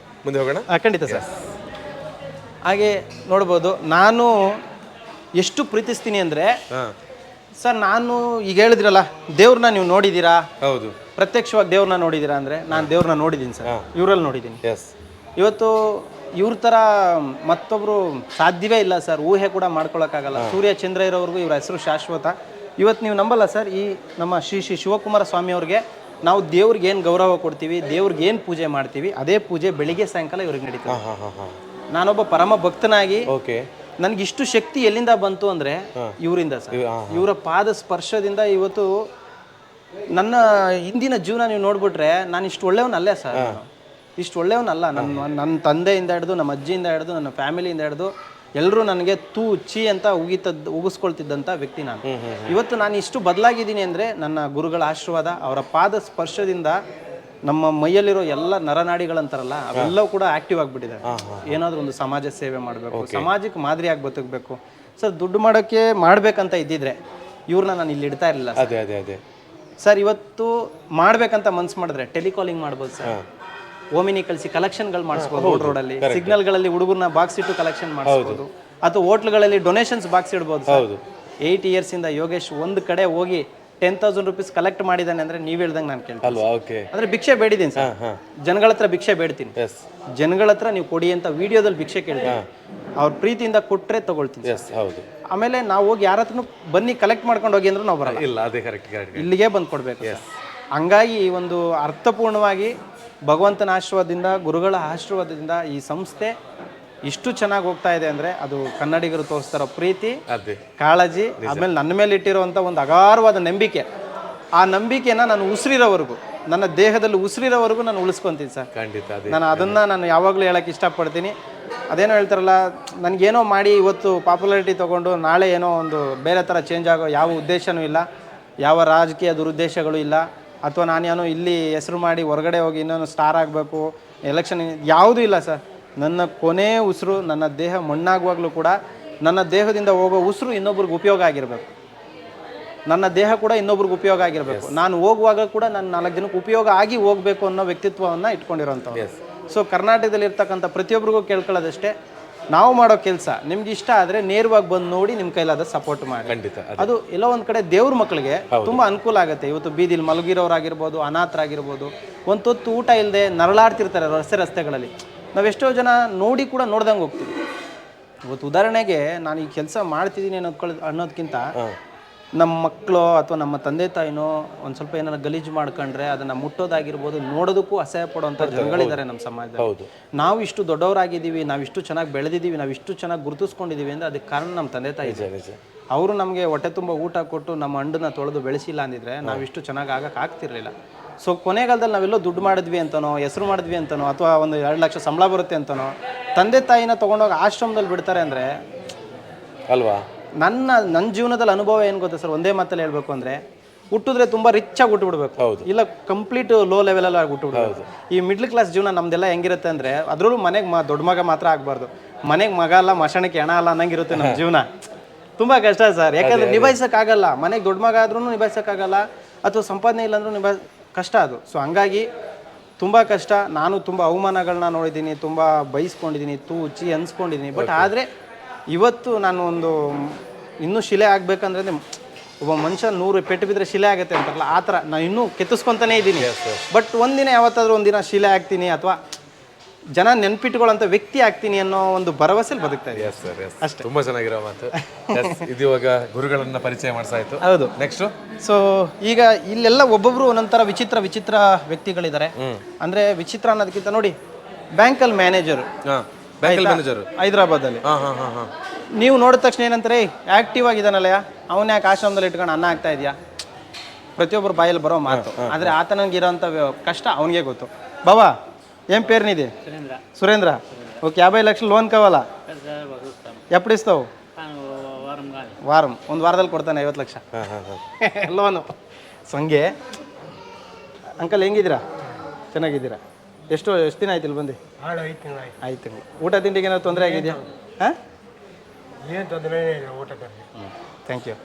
ಮುಂದೆ ಹೋಗೋಣ. ಖಂಡಿತ ಸರ್. ಹಾಗೆ ನೋಡ್ಬೋದು, ನಾನು ಎಷ್ಟು ಪ್ರೀತಿಸ್ತೀನಿ ಅಂದರೆ ಸರ್, ನಾನು ಈಗ ಹೇಳಿದ್ರಲ್ಲ ದೇವ್ರನ್ನ ನೀವು ನೋಡಿದ್ದೀರಾ? ಹೌದು, ಪ್ರತ್ಯಕ್ಷವಾಗಿ ದೇವ್ರನ್ನ ನೋಡಿದ್ದೀರಾ ಅಂದರೆ ನಾನು ದೇವ್ರನ್ನ ನೋಡಿದ್ದೀನಿ ಸರ್, ಇವರಲ್ಲಿ ನೋಡಿದ್ದೀನಿ. ಇವತ್ತು ಇವ್ರ ಥರ ಮತ್ತೊಬ್ಬರು ಸಾಧ್ಯವೇ ಇಲ್ಲ ಸರ್, ಊಹೆ ಕೂಡ ಮಾಡ್ಕೊಳಕ್ಕಾಗಲ್ಲ. ಸೂರ್ಯ ಚಂದ್ರ ಇರೋವರೆಗೂ ಇವ್ರ ಹೆಸರು ಶಾಶ್ವತ. ಇವತ್ತು ನೀವು ನಂಬಲ್ಲ ಸರ್, ಈ ನಮ್ಮ ಶ್ರೀ ಶಿವಕುಮಾರ ಸ್ವಾಮಿ ಅವ್ರಿಗೆ ನಾವು ದೇವ್ರಿಗೆ ಏನು ಗೌರವ ಕೊಡ್ತೀವಿ, ದೇವ್ರಿಗೆ ಏನು ಪೂಜೆ ಮಾಡ್ತೀವಿ, ಅದೇ ಪೂಜೆ ಬೆಳಿಗ್ಗೆ ಸಾಯಂಕಾಲ ಇವ್ರಿಗೆ ನಡೀತದೆ. ನಾನೊಬ್ಬ ಪರಮ ಭಕ್ತನಾಗಿ ನನಗಿಷ್ಟು ಶಕ್ತಿ ಎಲ್ಲಿಂದ ಬಂತು ಅಂದರೆ ಇವರಿಂದ ಸರ್. ಇವರ ಪಾದ ಸ್ಪರ್ಶದಿಂದ ಇವತ್ತು ನನ್ನ ಹಿಂದಿನ ಜೀವನ ನೀವು ನೋಡ್ಬಿಟ್ರೆ ನಾನು ಇಷ್ಟು ಒಳ್ಳೆಯವನಲ್ಲೇ ಸರ್. ಇಷ್ಟು ಒಳ್ಳೆಯವನಲ್ಲ. ನನ್ನ ತಂದೆಯಿಂದ ಹಿಡಿದು, ನಮ್ಮ ಅಜ್ಜಿಯಿಂದ ಹಿಡಿದು, ನನ್ನ ಫ್ಯಾಮಿಲಿಯಿಂದ ಹಿಡಿದು ಎಲ್ಲರೂ ನನಗೆ ತೂ ಚಿ ಅಂತ ಉಗಿಸ್ಕೊಳ್ತಿದ್ದಂಥ ವ್ಯಕ್ತಿ ನಾನು. ಇವತ್ತು ನಾನು ಇಷ್ಟು ಬದಲಾಗಿದ್ದೀನಿ ಅಂದರೆ ನನ್ನ ಗುರುಗಳ ಆಶೀರ್ವಾದ, ಅವರ ಪಾದ ಸ್ಪರ್ಶದಿಂದ ನಮ್ಮ ಮೈಯಲ್ಲಿರೋ ಎಲ್ಲ ನರನಾಡಿಗಳಂತಾರಲ್ಲ ಅವೆಲ್ಲವೂ ಕೂಡ ಆಕ್ಟಿವ್ ಆಗಿಬಿಟ್ಟಿದೆ. ಏನಾದರೂ ಒಂದು ಸಮಾಜ ಸೇವೆ ಮಾಡಬೇಕು, ಸಮಾಜಕ್ಕೆ ಮಾದರಿಯಾಗಿ ಬದುಕಬೇಕು ಸರ್. ದುಡ್ಡು ಮಾಡೋಕ್ಕೆ ಮಾಡಬೇಕಂತ ಇದ್ದಿದ್ರೆ ಇವ್ರನ್ನ ನಾನು ಇಲ್ಲಿ ಇಡ್ತಾ ಇರಲಿಲ್ಲ ಸರ್. ಇವತ್ತು ಮಾಡ್ಬೇಕಂತ ಮನ್ಸು ಮಾಡಿದ್ರೆ ಟೆಲಿಕಾಲಿಂಗ್ ಮಾಡ್ಬೋದು ಸರ್. ಓಮಿನಿ ಕಳಿಸಿ ಕಲೆಕ್ಷನ್ಗಳು ಮಾಡಿಸ್ಬೋದು ರೋಡಲ್ಲಿ, ಸಿಗ್ನಲ್ಗಳಲ್ಲಿ ಹುಡುಗರನ್ನ ಬಾಕ್ಸ್ ಇಟ್ಟು ಕಲೆಕ್ಷನ್ ಮಾಡಿಸ್ಬೋದು, ಅಥವಾ ಹೋಟ್ಲ್ಗಳಲ್ಲಿ ಡೊನೇಷನ್ಸ್ ಬಾಕ್ಸ್ ಇಡ್ಬೋದು ಸರ್. 8 years ಇಂದ ಯೋಗೇಶ್ ಒಂದು ಕಡೆ ಹೋಗಿ 10,000 rupees ಕಲೆಕ್ಟ್ ಮಾಡಿದ್ದಾನೆ ಅಂದ್ರೆ ನೀವು ಹೇಳ್ದಂಗೆ ನಾನು ಕೇಳ್ತೀನಿ. ಅಂದ್ರೆ ಭಿಕ್ಷೆ ಬೇಡಿದ್ದೀನಿ ಸರ್, ಜನಗಳ ಹತ್ರ ಭಿಕ್ಷೆ ಬೇಡ್ತೀನಿ. ಜನಗಳ ಹತ್ರ ನೀವು ಕೊಡಿ ಅಂತ ವಿಡಿಯೋದಲ್ಲಿ ಭಿಕ್ಷೆ ಕೇಳ್ತೀನಿ, ಅವ್ರ ಪ್ರೀತಿಯಿಂದ ಕೊಟ್ರೆ ತಗೊಳ್ತೀನಿ. ಆಮೇಲೆ ನಾವು ಹೋಗಿ ಯಾರ ಹತ್ರನೂ ಬನ್ನಿ ಕಲೆಕ್ಟ್ ಮಾಡ್ಕೊಂಡು ಹೋಗಿ ಅಂದ್ರೂ ನಾವು ಬರಲ್ಲ, ಇಲ್ಲಿಗೆ ಬಂದು ಕೊಡ್ಬೇಕು. ಹಂಗಾಗಿ ಈ ಒಂದು ಅರ್ಥಪೂರ್ಣವಾಗಿ ಭಗವಂತನ ಆಶೀರ್ವಾದದಿಂದ, ಗುರುಗಳ ಆಶೀರ್ವಾದದಿಂದ ಈ ಸಂಸ್ಥೆ ಇಷ್ಟು ಚೆನ್ನಾಗಿ ಹೋಗ್ತಾ ಇದೆ ಅಂದರೆ ಅದು ಕನ್ನಡಿಗರು ತೋರಿಸ್ತಾರೋ ಪ್ರೀತಿ, ಕಾಳಜಿ, ಆಮೇಲೆ ನನ್ನ ಮೇಲೆ ಇಟ್ಟಿರುವಂಥ ಒಂದು ಅಗಾರವಾದ ನಂಬಿಕೆ. ಆ ನಂಬಿಕೆನ ನಾನು ಉಸಿರಿರೋವರೆಗೂ, ನನ್ನ ದೇಹದಲ್ಲಿ ಉಸಿರಿರೋವರೆಗೂ ನಾನು ಉಳಿಸ್ಕೊತೀನಿ ಸರ್. ನಾನು ಅದನ್ನು ಯಾವಾಗಲೂ ಹೇಳೋಕ್ಕೆ ಇಷ್ಟಪಡ್ತೀನಿ. ಅದೇನೋ ಹೇಳ್ತಾರಲ್ಲ, ನನಗೇನೋ ಮಾಡಿ ಇವತ್ತು ಪಾಪ್ಯುಲಾರಿಟಿ ತೊಗೊಂಡು ನಾಳೆ ಏನೋ ಒಂದು ಬೇರೆ ಥರ ಚೇಂಜ್ ಆಗೋ ಯಾವ ಉದ್ದೇಶನೂ ಇಲ್ಲ, ಯಾವ ರಾಜಕೀಯ ದುರುದ್ದೇಶಗಳು ಇಲ್ಲ, ಅಥವಾ ನಾನೇನೋ ಇಲ್ಲಿ ಹೆಸರು ಮಾಡಿ ಹೊರಗಡೆ ಹೋಗಿ ಇನ್ನೊಂದು ಸ್ಟಾರ್ ಆಗಬೇಕು, ಎಲೆಕ್ಷನ್ ಯಾವುದೂ ಇಲ್ಲ ಸರ್. ನನ್ನ ಕೊನೆ ಉಸಿರು, ನನ್ನ ದೇಹ ಮಣ್ಣಾಗುವಾಗಲೂ ಕೂಡ ನನ್ನ ದೇಹದಿಂದ ಹೋಗೋ ಉಸಿರು ಇನ್ನೊಬ್ರಿಗೆ ಉಪಯೋಗ ಆಗಿರಬೇಕು, ನನ್ನ ದೇಹ ಕೂಡ ಇನ್ನೊಬ್ರಿಗೆ ಉಪಯೋಗ ಆಗಿರಬೇಕು. ನಾನು ಹೋಗುವಾಗ ಕೂಡ ನನ್ನ 4 ಜನಕ್ಕೆ ಉಪಯೋಗ ಆಗಿ ಹೋಗಬೇಕು ಅನ್ನೋ ವ್ಯಕ್ತಿತ್ವವನ್ನು ಇಟ್ಕೊಂಡಿರೋಂಥವ್ರು. ಸೊ ಕರ್ನಾಟಕದಲ್ಲಿ ಇರ್ತಕ್ಕಂಥ ಪ್ರತಿಯೊಬ್ಬರಿಗೂ ಕೇಳ್ಕೊಳ್ಳೋದಷ್ಟೇ, ನಾವು ಮಾಡೋ ಕೆಲಸ ನಿಮ್ಗೆ ಇಷ್ಟ ಆದರೆ ನೇರವಾಗಿ ಬಂದು ನೋಡಿ, ನಿಮ್ಮ ಕೈಲಾದ ಸಪೋರ್ಟ್ ಮಾಡಿ. ಅದು ಎಲ್ಲೋ ಒಂದು ಕಡೆ ದೇವ್ರ ಮಕ್ಕಳಿಗೆ ತುಂಬ ಅನುಕೂಲ ಆಗುತ್ತೆ. ಇವತ್ತು ಬೀದಿಲಿ ಮಲಗಿರೋರಾಗಿರ್ಬೋದು, ಅನಾಥರಾಗಿರ್ಬೋದು, ಒಂದು ಹೊತ್ತು ಊಟ ಇಲ್ಲದೆ ನರಳಾಡ್ತಿರ್ತಾರೆ ರಸ್ತೆಗಳಲ್ಲಿ. ನಾವೆಷ್ಟೋ ಜನ ನೋಡಿ ಕೂಡ ನೋಡ್ದಂಗೆ ಹೋಗ್ತೀವಿ. ಇವತ್ತು ಉದಾಹರಣೆಗೆ ನಾನು ಈ ಕೆಲಸ ಮಾಡ್ತಿದ್ದೀನಿ ಅನ್ನೋದಕ್ಕಿಂತ ನಮ್ಮ ಮಕ್ಕಳು ಅಥವಾ ನಮ್ಮ ತಂದೆ ತಾಯಿನೋ ಒಂದು ಸ್ವಲ್ಪ ಏನಾರ ಗಲೀಜು ಮಾಡ್ಕೊಂಡ್ರೆ ಅದನ್ನು ಮುಟ್ಟೋದಾಗಿರ್ಬೋದು, ನೋಡೋದಕ್ಕೂ ಅಸಹ್ಯ ಪಡುವಂಥ ಜನಗಳಿದ್ದಾರೆ ನಮ್ಮ ಸಮಾಜದಲ್ಲಿ. ನಾವು ಇಷ್ಟು ದೊಡ್ಡವರಾಗಿದ್ದೀವಿ, ನಾವಿಷ್ಟು ಚೆನ್ನಾಗಿ ಬೆಳೆದಿದ್ದೀವಿ, ನಾವಿಷ್ಟು ಚೆನ್ನಾಗಿ ಗುರುತಿಸ್ಕೊಂಡಿದ್ದೀವಿ ಅಂದರೆ ಅದಕ್ಕೆ ಕಾರಣ ನಮ್ಮ ತಂದೆ ತಾಯಿ. ಅವರು ನಮಗೆ ಹೊಟ್ಟೆ ತುಂಬ ಊಟ ಕೊಟ್ಟು ನಮ್ಮ ಹಣ್ಣನ್ನ ತೊಳೆದು ಬೆಳೆಸಿಲ್ಲ ಅಂದಿದ್ರೆ ನಾವಿಷ್ಟು ಚೆನ್ನಾಗಿ ಆಗ್ತಿರ್ಲಿಲ್ಲ. ಸೊ ಕೊನೆಗಾಲದಲ್ಲಿ ನಾವೆಲ್ಲೋ ದುಡ್ಡು ಮಾಡಿದ್ವಿ ಅಂತನೋ, ಹೆಸರು ಮಾಡಿದ್ವಿ ಅಂತನೋ, ಅಥವಾ ಒಂದು 2 ಲಕ್ಷ ಸಂಬಳ ಬರುತ್ತೆ ಅಂತನೋ ತಂದೆ ತಾಯಿನ ತೊಗೊಂಡೋಗಿ ಆಶ್ರಮದಲ್ಲಿ ಬಿಡ್ತಾರೆ ಅಂದರೆ ಅಲ್ವಾ. ನನ್ನ ಜೀವನದಲ್ಲಿ ಅನುಭವ ಏನು ಗೊತ್ತಾ ಸರ್, ಒಂದೇ ಮಾತಲ್ಲಿ ಹೇಳ್ಬೇಕು ಅಂದರೆ, ಹುಟ್ಟಿದ್ರೆ ತುಂಬ ರಿಚಾಗಿ ಹುಟ್ಟುಬಿಡ್ಬೇಕು, ಇಲ್ಲ ಕಂಪ್ಲೀಟ್ ಲೋ ಲೆವೆಲಲ್ಲಿ ಆಗಿ ಹುಟ್ಟುಬಿಡ್ಬೇಕು. ಈ ಮಿಡ್ಲ್ ಕ್ಲಾಸ್ ಜೀವನ ನಮ್ದೆಲ್ಲ ಹೆಂಗಿರುತ್ತೆ ಅಂದರೆ, ಅದರಲ್ಲೂ ಮನೆಗೆ ದೊಡ್ಡ ಮಗ ಮಾತ್ರ ಆಗಬಾರ್ದು, ಮನೆಗೆ ಮಗ ಅಲ್ಲ ಮಶಾಣಕ್ಕೆ ಹೆಣ ಅಲ್ಲ ಅನ್ನಂಗಿರುತ್ತೆ ನಮ್ಮ ಜೀವನ. ತುಂಬ ಕಷ್ಟ ಸರ್, ಯಾಕಂದರೆ ನಿಭಾಯಿಸೋಕ್ಕಾಗಲ್ಲ. ಮನೆಗೆ ದೊಡ್ಡ ಮಗ ಆದ್ರೂ ನಿಭಾಯಿಸೋಕ್ಕಾಗಲ್ಲ, ಅಥವಾ ಸಂಪಾದನೆ ಇಲ್ಲ ಅಂದ್ರೂ ಕಷ್ಟ ಅದು. ಸೊ ಹಂಗಾಗಿ ತುಂಬ ಕಷ್ಟ. ನಾನು ತುಂಬ ಅವಮಾನಗಳನ್ನ ನೋಡಿದ್ದೀನಿ, ತುಂಬ ಬೈಸ್ಕೊಂಡಿದ್ದೀನಿ, ತೂಚಿ ಅನ್ಸ್ಕೊಂಡಿದ್ದೀನಿ. ಬಟ್ ಆದರೆ ಇವತ್ತು ನಾನು ಒಂದು ಇನ್ನೂ ಶಿಲೆ ಆಗಬೇಕಂದ್ರೆ, ಒಬ್ಬ ಮನುಷ್ಯ 100 ಪೆಟ್ಟು ಬಿದ್ದರೆ ಶಿಲೆ ಆಗುತ್ತೆ ಅಂತಾರಲ್ಲ, ಆ ಥರ ನಾನು ಇನ್ನೂ ಕೆತ್ತಿಸ್ಕೊತಾನೇ ಇದ್ದೀನಿ. ಬಟ್ ಒಂದಿನ ಯಾವತ್ತಾದ್ರೂ ಒಂದಿನ ಶಿಲೆ ಆಗ್ತೀನಿ, ಅಥವಾ ಜನ ನೆನ್ಪಿಟ್ಕೊಳ್ಳೋಂಥ ವ್ಯಕ್ತಿ ಆಗ್ತೀನಿ ಅನ್ನೋ ಒಂದು ಭರವಸೆಲಿ ಬದುಕ್ತಾ ಇದೆ ಅಷ್ಟೇ. ತುಂಬಾ ಚೆನ್ನಾಗಿರೋ ಮಾತು. ಇದು ಇವಾಗ ಗುರುಗಳನ್ನ ಪರಿಚಯ ಮಾಡಿಸಾಯ್ತು. ಹೌದು. ನೆಕ್ಸ್ಟ್ ಸೊ ಈಗ ಇಲ್ಲೆಲ್ಲ ಒಬ್ಬೊಬ್ರು ಒಂದೊಂಥರ ವಿಚಿತ್ರ ವ್ಯಕ್ತಿಗಳಿದ್ದಾರೆ. ಅಂದ್ರೆ ವಿಚಿತ್ರ ಅನ್ನೋದಕ್ಕಿಂತ ನೋಡಿ, ಬ್ಯಾಂಕಲ್ಲಿ ಮ್ಯಾನೇಜರು, ಬ್ಯಾಂಕಲ್ಲಿ ಮ್ಯಾನೇಜರ್ ಹೈದರಾಬಾದಲ್ಲಿ. ಹಾ ಹಾ ಹಾ ಹಾ. ನೀವು ನೋಡಿದ ತಕ್ಷಣ ಏನಂತಾರೆ, ಆ್ಯಕ್ಟಿವ್ ಆಗಿದ್ದಾನಲ್ಲಯ್ಯ, ಅವನ ಯಾಕೆ ಆಶ್ರಮದಲ್ಲಿ ಇಟ್ಕೊಂಡು ಅನ್ನ ಆಗ್ತಾ ಇದೆಯಾ, ಪ್ರತಿಯೊಬ್ಬರು ಬಾಯಲ್ಲಿ ಬರೋ ಮಾತು. ಆದರೆ ಆತನಿಗಿರೋಂಥ ಕಷ್ಟ ಅವನಿಗೆ ಗೊತ್ತು. ಬಾಬಾ ఏం పేరు నీది? సురేంద్ర. ఓకే, 50 లక్షలు లోన్ కావాలా? ఎప్పుడు ఇస్తావు? వారం, ಒಂದು ವಾರದಲ್ಲಿ ಕೊಡ್ತಾನೆ 50 ಲಕ್ಷ ಲೋನು. ಸೊ ಹಂಗೆ ಅಂಕಲ್ ಹೆಂಗಿದ್ದೀರಾ? ಚೆನ್ನಾಗಿದ್ದೀರಾ? ಎಷ್ಟು ದಿನ ಆಯ್ತು ಇಲ್ಲಿ ಬಂದು? 5 ತಿಂಗಳು. ಊಟ ತಿಂಡಿಗೆ ಏನಾದ್ರು ತೊಂದರೆ ಆಗಿದೆಯಾ? ಹಾಂ, ಏನು ತೊಂದರೆ ಇಲ್ಲ ಊಟಕ್ಕೆ. Thank you.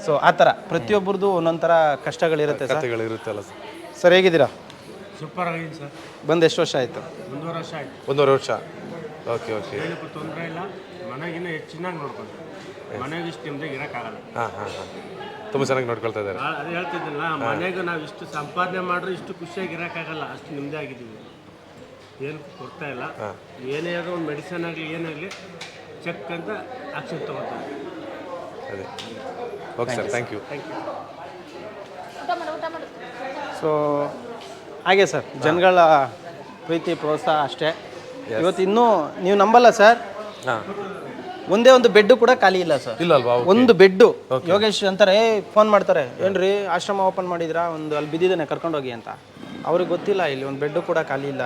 ಸೊ ಆ ಥರ ಪ್ರತಿಯೊಬ್ಬರದು ಒಂದೊಂದು ಥರ ಕಷ್ಟಗಳಿರುತ್ತೆ ಸರ್. ಇರುತ್ತಲ್ಲ ಸರ್ ಹೇಗಿದ್ದೀರಾ? ಸೂಪರ್ ಆಗಿದೆ ಸರ್. ಬಂದು ಎಷ್ಟು ವರ್ಷ ಆಯಿತು? 1.5 ವರ್ಷ ಆಯ್ತು. 1.5 ವರ್ಷ. Okay okay. ಏನಕ್ಕೂ ತೊಂದರೆ ಇಲ್ಲ, ಮನೆಗಿನ್ನ ಹೆಚ್ಚಿನಾಗಿ ನೋಡ್ಕೊಂತಾರೆ. ಮನೆಗೆ ಇಷ್ಟು ನಿಮ್ದಾಗ ಇರೋಕ್ಕಾಗಲ್ಲ. ಹಾಂ ಹಾಂ ಹಾಂ, ತುಂಬ ಚೆನ್ನಾಗಿ ನೋಡ್ಕೊಳ್ತಾ ಇದ್ದಾರೆ. ಅದು ಹೇಳ್ತಿದ್ದಿಲ್ಲ, ಮನೆಗೆ ನಾವು ಇಷ್ಟು ಸಂಪಾದನೆ ಮಾಡ್ರೆ ಇಷ್ಟು ಖುಷಿಯಾಗಿ ಇರೋಕ್ಕಾಗಲ್ಲ, ಅಷ್ಟು ನಿಮ್ಮದೇ ಆಗಿದ್ದೀವಿ. ಏನು ಕೊಡ್ತಾ ಇಲ್ಲ. ಏನೇ ಆದರೂ ಒಂದು ಮೆಡಿಸನ್ ಆಗಲಿ ಏನಾಗಲಿ ಚೆಕ್ ಅಂತ ಆಕ್ಷನ್ ತೊಗೊಳ್ತಾರೆ. ಅದೇ. Okay sir, thank you. So ಹಾಗೆ ಸರ್, ಜನಗಳ ಪ್ರೀತಿ ಪ್ರೋತ್ಸಾಹ ಅಷ್ಟೇ. ಇವತ್ತು ಇನ್ನೂ ನೀವು ನಂಬಲ್ಲ ಸರ್, ಹಾಂ, ಒಂದೇ ಒಂದು ಬೆಡ್ ಕೂಡ ಖಾಲಿ ಇಲ್ಲ ಸರ್. ಇಲ್ಲ ಅಲ್ವಾ? ಒಂದು ಬೆಡ್ಡು. ಯೋಗೇಶ್ ಅಂತಾರೆ, ಫೋನ್ ಮಾಡ್ತಾರೆ, ಏನ್ರಿ ಆಶ್ರಮ ಓಪನ್ ಮಾಡಿದ್ರಾ, ಒಂದು ಅಲ್ಲಿ ಬಿದ್ದಿದ್ದಾನೆ ಕರ್ಕೊಂಡೋಗಿ ಅಂತ. ಅವ್ರಿಗೆ ಗೊತ್ತಿಲ್ಲ ಇಲ್ಲಿ ಒಂದು ಬೆಡ್ಡು ಕೂಡ ಖಾಲಿ ಇಲ್ಲ.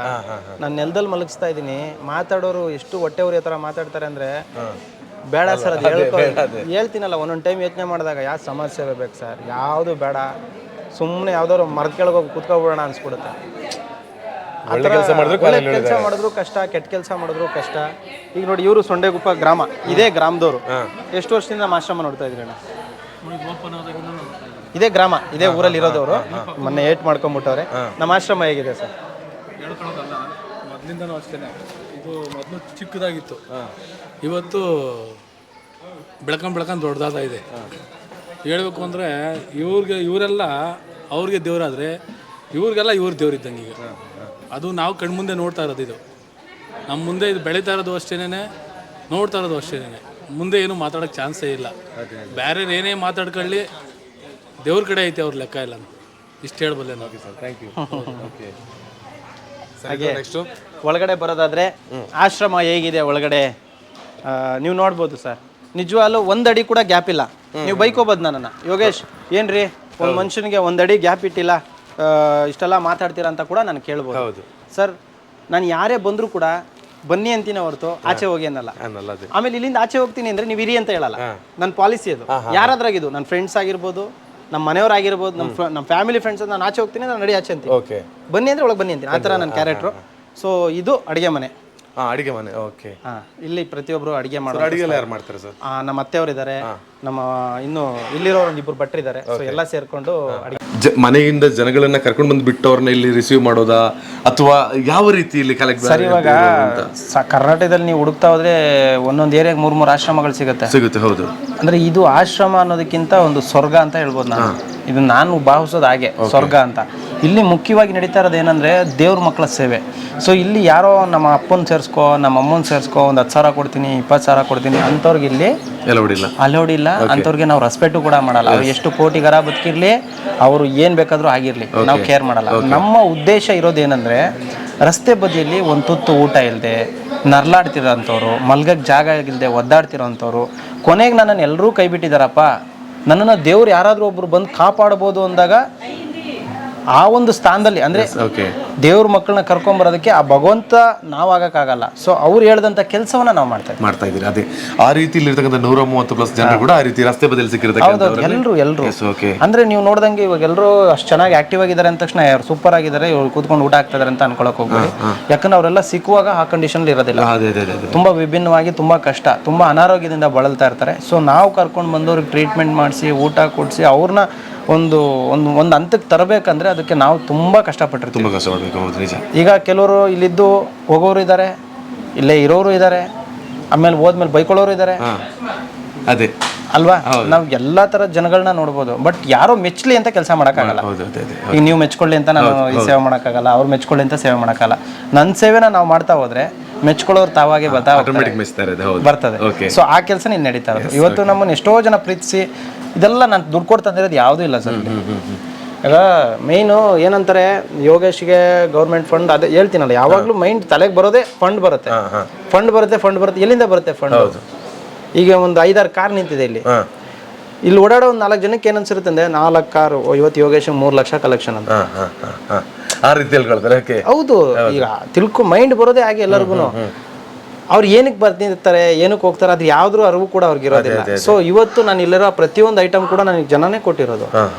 ನಾನು ನೆಲದಲ್ಲಿ ಮಲಗಿಸ್ತಾ ಇದ್ದೀನಿ. ಮಾತಾಡೋರು ಎಷ್ಟು ಹೊಟ್ಟೆ ಉರಿ ಥರ ಮಾತಾಡ್ತಾರೆ ಅಂದರೆ ಬೇಡ ಸರ್, ಅದು ಹೇಳ್ತೀನಲ್ಲ, ಒಂದೊಂದು ಟೈಮ್ ಯೋಚನೆ ಮಾಡಿದಾಗ ಯಾವ ಸಮಸ್ಯೆ ಬೇಕು ಸರ್, ಯಾವುದು ಬೇಡ, ಸುಮ್ಮನೆ ಯಾವ್ದಾದ್ರು ಮರದ ಕೆಳಗೆ ಹೋಗಿ ಕುತ್ಕೊಬಿಡೋಣ ಅನ್ಸ್ಬಿಡುತ್ತೆ. ಕೆಲಸ ಮಾಡಿದ್ರು ಕಷ್ಟ, ಕೆಟ್ಟ ಕೆಲಸ ಮಾಡಿದ್ರು ಕಷ್ಟ. ಈಗ ನೋಡಿ, ಇವರು ಸೊಂಡೆಗುಪ್ಪ ಗ್ರಾಮ, ಇದೇ ಗ್ರಾಮದವರು. ಎಷ್ಟು ವರ್ಷದಿಂದ ನಮ್ಮ ಆಶ್ರಮ ನೋಡ್ತಾ ಇದ್ರಿ ಅಣ್ಣ? ಇದೇ ಗ್ರಾಮ, ಇದೇ ಊರಲ್ಲಿ ಇರೋದವರು. ಮೊನ್ನೆ ಏಟ್ ಮಾಡ್ಕೊಂಡ್ಬಿಟ್ಟವ್ರೆ. ನಮ್ಮ ಆಶ್ರಮ ಹೇಗಿದೆ ಸರ್? ಹೇಳ್ಕೊಳ್ಳೋದಲ್ಲ, ಮೊದಲಿಂದನೂ ಅಷ್ಟೇ. ಇದು ಮೊದಲು ಚಿಕ್ಕದಾಗಿತ್ತು, ಇವತ್ತು ಬೆಳ್ಕೊಂಡು ದೊಡ್ಡದಾದ ಇದೆ. ಹೇಳ್ಬೇಕು ಅಂದರೆ ಇವರೆಲ್ಲ ಅವ್ರಿಗೆ ದೇವರಾದರೆ ಇವ್ರಿಗೆಲ್ಲ ಇವ್ರ ದೇವ್ರಿದ್ದಂಗೆ ಈಗ. ಅದು ನಾವು ಕಣ್ಮುಂದೆ ನೋಡ್ತಾ ಇರೋದು. ಇದು ನಮ್ಮ ಮುಂದೆ ಇದು ಬೆಳೀತಾ ಇರೋದು ಅಷ್ಟೇನೆ, ನೋಡ್ತಾ ಇರೋದು ಅಷ್ಟೇನೆ. ಮುಂದೆ ಏನು ಮಾತಾಡೋಕ್ಕೆ ಚಾನ್ಸೇ ಇಲ್ಲ. ಬೇರೆ ಏನೇ ಮಾತಾಡ್ಕೊಳ್ಳಿ, ದೇವ್ರ ಕಡೆ ಐತೆ ಅವ್ರ ಲೆಕ್ಕ ಇಲ್ಲ. ಇಷ್ಟು ಹೇಳ್ಬಲ್ಲೆ ನಾವು. Thank you. ಓಕೆ, ಹಾಗೆ ಒಳಗಡೆ ಬರೋದಾದ್ರೆ ಆಶ್ರಮ ಹೇಗಿದೆ ಒಳಗಡೆ ನೀವು ನೋಡ್ಬೋದು ಸರ್. ನಿಜವಾಗ್ಲೂ ಒಂದಡಿ ಕೂಡ ಗ್ಯಾಪ್ ಇಲ್ಲ. ನೀವು ಬೈಕೋಬೋದು ನನ್ನನ್ನು, ಯೋಗೇಶ್ ಏನ್ರಿ ಒಂದು ಮನುಷ್ಯನಿಗೆ ಒಂದಡಿ ಗ್ಯಾಪ್ ಇಟ್ಟಿಲ್ಲ, ಇಷ್ಟೆಲ್ಲ ಮಾತಾಡ್ತೀರಾ ಅಂತ ಕೂಡ ನಾನು ಕೇಳ್ಬೋದು. ಸರ್, ನಾನು ಯಾರೇ ಬಂದರೂ ಕೂಡ ಬನ್ನಿ ಅಂತೀನಿ ಹೊರತು ಆಚೆ ಹೋಗಿ ಅನ್ನಲ್ಲ. ಆಮೇಲೆ ಇಲ್ಲಿಂದ ಆಚೆ ಹೋಗ್ತೀನಿ ಅಂದರೆ ನೀವು ಇರಿ ಅಂತ ಹೇಳಲ್ಲ. ನನ್ನ ಪಾಲಿಸಿ ಅದು. ಯಾರಾದ್ರಾಗಿದ್ದು, ನನ್ನ ಫ್ರೆಂಡ್ಸ್ ಆಗಿರ್ಬೋದು, ನಮ್ಮ ಮನೆಯವರಾಗಿರ್ಬೋದು, ನಮ್ಮ ಫ್ಯಾಮಿಲಿ ಫ್ರೆಂಡ್ಸ್, ನಾನು ಆಚೆ ಹೋಗ್ತೀನಿ, ನಾನು ನಡಿ ಆಚೆ ಅಂತೀನಿ. ಬನ್ನಿ ಅಂದರೆ ಒಳಗೆ ಬನ್ನಿ ಅಂತೀನಿ. ಆ ಥರ ನನ್ನ ಕ್ಯಾರೆಕ್ಟ್ರು. ಸೊ ಇದು ಅಡುಗೆ ಮನೆ. ಅಡಿಗೆ ಮನೆ. ಓಕೆ. ಇಲ್ಲಿ ಪ್ರತಿಯೊಬ್ಬರು ಅಡುಗೆ ಮಾಡೋದು. ಅಡಿಗೆ ಯಾರು ಮಾಡ್ತಾರೆ ಸರ್? ನಮ್ಮ ಅತ್ತೆಯವರಿದ್ದಾರೆ, ನಮ್ಮ ಇನ್ನು ಇಲ್ಲಿರೋರು ಒಂದಿಬ್ಬರು ಭಟ್ರಿದ್ದಾರೆ. ಸೊ ಎಲ್ಲ ಸೇರ್ಕೊಂಡು ಅಡಿಗೆ. ಮನೆಯಿಂದ ಜನಗಳನ್ನ ಕರ್ಕೊಂಡು ಬಂದು ಬಿಟ್ಟವ್ರನ್ನ ಇಲ್ಲಿ ರಿಸೀವ್ ಮಾಡೋದಾ, ಅಥವಾ ಯಾವ ರೀತಿ ಇಲ್ಲಿ ಕಲೆಕ್ಟ್? ಸರ್, ಇವಾಗ ಕರ್ನಾಟಕದಲ್ಲಿ ನೀವು ಹುಡುಕ್ತಾ ಹೋದ್ರೆ ಒಂದೊಂದು ಏರಿಯಾಗೆ 3 ಆಶ್ರಮಗಳು ಸಿಗುತ್ತೆ. ಹೌದು. ಅಂದ್ರೆ ಇದು ಆಶ್ರಮ ಅನ್ನೋದಕ್ಕಿಂತ ಒಂದು ಸ್ವರ್ಗ ಅಂತ ಹೇಳ್ಬೋದು ನಾನು. ಇದು ನಾನು ಭಾವಿಸೋದು ಹಾಗೆ, ಸ್ವರ್ಗ ಅಂತ. ಇಲ್ಲಿ ಮುಖ್ಯವಾಗಿ ನಡೀತಾ ಇರೋದು ಏನಂದ್ರೆ ದೇವ್ರ ಮಕ್ಕಳ ಸೇವೆ. ಸೊ ಇಲ್ಲಿ ಯಾರೋ ನಮ್ಮ ಅಪ್ಪನ ಸೇರಿಸ್ಕೋ, ನಮ್ಮ ಅಮ್ಮನ ಸೇರಿಸ್ಕೋ, ಒಂದು 10,000 ಕೊಡ್ತೀನಿ, 20,000 ಕೊಡ್ತೀನಿ ಅಂಥವ್ರಿಗೆ ಇಲ್ಲಿ ಅಲೌಡ್ ಇಲ್ಲ. ಅಂಥವ್ರಿಗೆ ನಾವು ರೆಸ್ಪೆಕ್ಟು ಕೂಡ ಮಾಡಲ್ಲ. ಅವ್ರು ಎಷ್ಟು ಕೋಟಿಗಾರ ಬದುಕಿರ್ಲಿ, ಅವರು ಏನು ಬೇಕಾದರೂ ಆಗಿರಲಿ, ನಾವು ಕೇರ್ ಮಾಡಲ್ಲ. ನಮ್ಮ ಉದ್ದೇಶ ಇರೋದೇನೆಂದರೆ, ರಸ್ತೆ ಬದಿಯಲ್ಲಿ ಒಂದು ತುತ್ತು ಊಟ ಇಲ್ಲದೆ ನರ್ಲಾಡ್ತಿರೋಂಥವ್ರು, ಮಲ್ಗಕ್ಕೆ ಜಾಗ ಇಲ್ಲದೆ ಒದ್ದಾಡ್ತಿರೋಂಥವ್ರು, ಕೊನೆಗೆ ನನ್ನನ್ನು ಎಲ್ಲರೂ ಕೈ ಬಿಟ್ಟಿದ್ದಾರಪ್ಪ, ನನ್ನನ್ನು ದೇವ್ರು ಯಾರಾದರೂ ಒಬ್ರು ಬಂದು ಕಾಪಾಡ್ಬೋದು ಅಂದಾಗ ಆ ಒಂದು ಸ್ಥಾನದಲ್ಲಿ ಅಂದರೆ ದೇವ್ರ ಮಕ್ಕಳನ್ನ ಕರ್ಕೊಂಬರೋದಕ್ಕೆ ಆ ಭಗವಂತ ನಾವಾಗಕ್ಕಾಗಲ್ಲ. ಸೊ ಅವ್ರು ಹೇಳ್ದಂಥ ಕೆಲಸವನ್ನ ನಾವು ಮಾಡ್ತಾ ಇದ್ದೀವಿ. ಅದೇ ಆ ರೀತಿ ಇರ್ತಕ್ಕಂಥ 130+ ಜನರು ಕೂಡ ಆ ರೀತಿ ರಸ್ತೆ ಬದಿಯಲ್ಲಿ ಸಿಕ್ಕಿರ್ತಕ್ಕಂಥ ಎಲ್ಲರೂ ಅಂದ್ರೆ ನೀವು ನೋಡ್ದಂಗೆ ಇವಾಗ ಎಲ್ಲರೂ ಅಷ್ಟು ಚೆನ್ನಾಗಿ ಆಕ್ಟಿವ್ ಆಗಿದ್ದಾರೆ ಅಂದ ತಕ್ಷಣ ಯಾರು ಸೂಪರ್ ಆಗಿದ್ದಾರೆ, ಇವ್ರು ಕೂತ್ಕೊಂಡು ಊಟ ಆಗ್ತಿದ್ದಾರೆ ಅಂತ ಅನ್ಕೊಳಕ್ ಹೋಗ್ಬೇಡಿ. ಯಾಕಂದ್ರೆ ಅವರೆಲ್ಲ ಸಿಕ್ಕುವಾಗ ಆ ಕಂಡೀಷನ್ ಇರೋದಿಲ್ಲ. ತುಂಬಾ ವಿಭಿನ್ನವಾಗಿ, ತುಂಬಾ ಕಷ್ಟ, ತುಂಬಾ ಅನಾರೋಗ್ಯದಿಂದ ಬಳಲ್ತಾ ಇರ್ತಾರೆ. ಸೊ ನಾವು ಕರ್ಕೊಂಡು ಬಂದವ್ರಿಗೆ ಟ್ರೀಟ್ಮೆಂಟ್ ಮಾಡಿಸಿ, ಊಟ ಕೊಡಿಸಿ, ಅವ್ರನ್ನ ಒಂದು ಹಂತಕ್ಕೆ ತರಬೇಕಂದ್ರೆ ಅದಕ್ಕೆ ನಾವು ತುಂಬಾ ಕಷ್ಟಪಟ್ಟಿರ್ತೀವಿ. ಈಗ ಕೆಲವರು ಇಲ್ಲಿದ್ದು ಹೋಗೋರು ಇದ್ದಾರೆ, ಇಲ್ಲೇ ಇರೋರು ಇದ್ದಾರೆ, ಆಮೇಲೆ ಹೋದ್ಮೇಲೆ ಬೈಕೊಳ್ಳೋರು ಇದ್ದಾರೆ. ಅದೇ ಅಲ್ವಾ? ನಾವು ಎಲ್ಲಾ ತರ ಜನಗಳನ್ನ ನೋಡ್ಬೋದು. ಬಟ್ ಯಾರೋ ಮೆಚ್ಚಲಿ ಅಂತ ಕೆಲಸ ಮಾಡೋಕ್ಕಾಗಲ್ಲ. ಈಗ ನೀವು ಮೆಚ್ಕೊಳ್ಳಿ ಅಂತ ನಾನು ಈ ಸೇವೆ ಮಾಡೋಕ್ಕಾಗಲ್ಲ, ಅವ್ರು ಮೆಚ್ಕೊಳ್ಳಿ ಅಂತ ಸೇವೆ ಮಾಡೋಕ್ಕಾಗಲ್ಲ. ನನ್ನ ಸೇವೆನ ನಾವು ಮಾಡ್ತಾ ಹೋದ್ರೆ ಮೆಚ್ಕೊಳ್ಳೋರು ತಾವಾಗೆ ಬರ್ತದೆ. ಸೊ ಆ ಕೆಲಸ ನೀನು ನಡೀತಾ ಇರೋದು. ಇವತ್ತು ನಮ್ಮನ್ನು ಎಷ್ಟೋ ಜನ ಪ್ರೀತಿಸಿ, ಇದೆಲ್ಲ ನಾನು ದುಡ್ಡು ಕೊಡ್ತಂದಿರೋದು ಯಾವುದೂ ಇಲ್ಲ ಸರ್. ಈಗ ಮೇಯ್ನು ಏನಂತಾರೆ ಯೋಗೇಶ್ಗೆ ಗೌರ್ಮೆಂಟ್ ಫಂಡ್ ಅದೇ ಹೇಳ್ತೀನಲ್ಲ, ಯಾವಾಗಲೂ ಮೈಂಡ್ ತಲೆಗೆ ಬರೋದೇ ಫಂಡ್ ಬರುತ್ತೆ, ಫಂಡ್ ಬರುತ್ತೆ. ಎಲ್ಲಿಂದ ಬರುತ್ತೆ ಫಂಡ್? ಈಗ ಒಂದು 5-6 ಕಾರ್ ನಿಂತಿದೆ ಇಲ್ಲಿ ಓಡಾಡೋ ಒಂದು 4 ಜನಕ್ಕೆ ಏನು ಅನ್ಸಿರುತ್ತೆ ಅಂದ್ರೆ 4 ಕಾರು ಇವತ್ತು ಯೋಗೇಶ್ 3 ಲಕ್ಷ ಕಲೆಕ್ಷನ್ ಅಂತ ಆ ರೀತಿಯಲ್ಲಿ ಹೌದು. ಈಗ ಮೈಂಡ್ ಬರೋದೇ ಹಾಗೆ ಎಲ್ಲರಿಗೂ. ಅವ್ರು ಏನಕ್ಕೆ ಬರ್ತಿರ್ತಾರೆ, ಏನಕ್ಕೆ ಹೋಗ್ತಾರೆ, ಅದು ಯಾವ್ದು ಅರಿವು ಕೂಡ ಅವ್ರಿಗೆ ಇರೋದಿಲ್ಲ. ಸೊ ಇವತ್ತು ನಾನು ಇಲ್ಲಿರೋ ಪ್ರತಿಯೊಂದು ಐಟಮ್ ಕೂಡ ನನಗೆ ಜನನೇ ಕೊಟ್ಟಿರೋದು.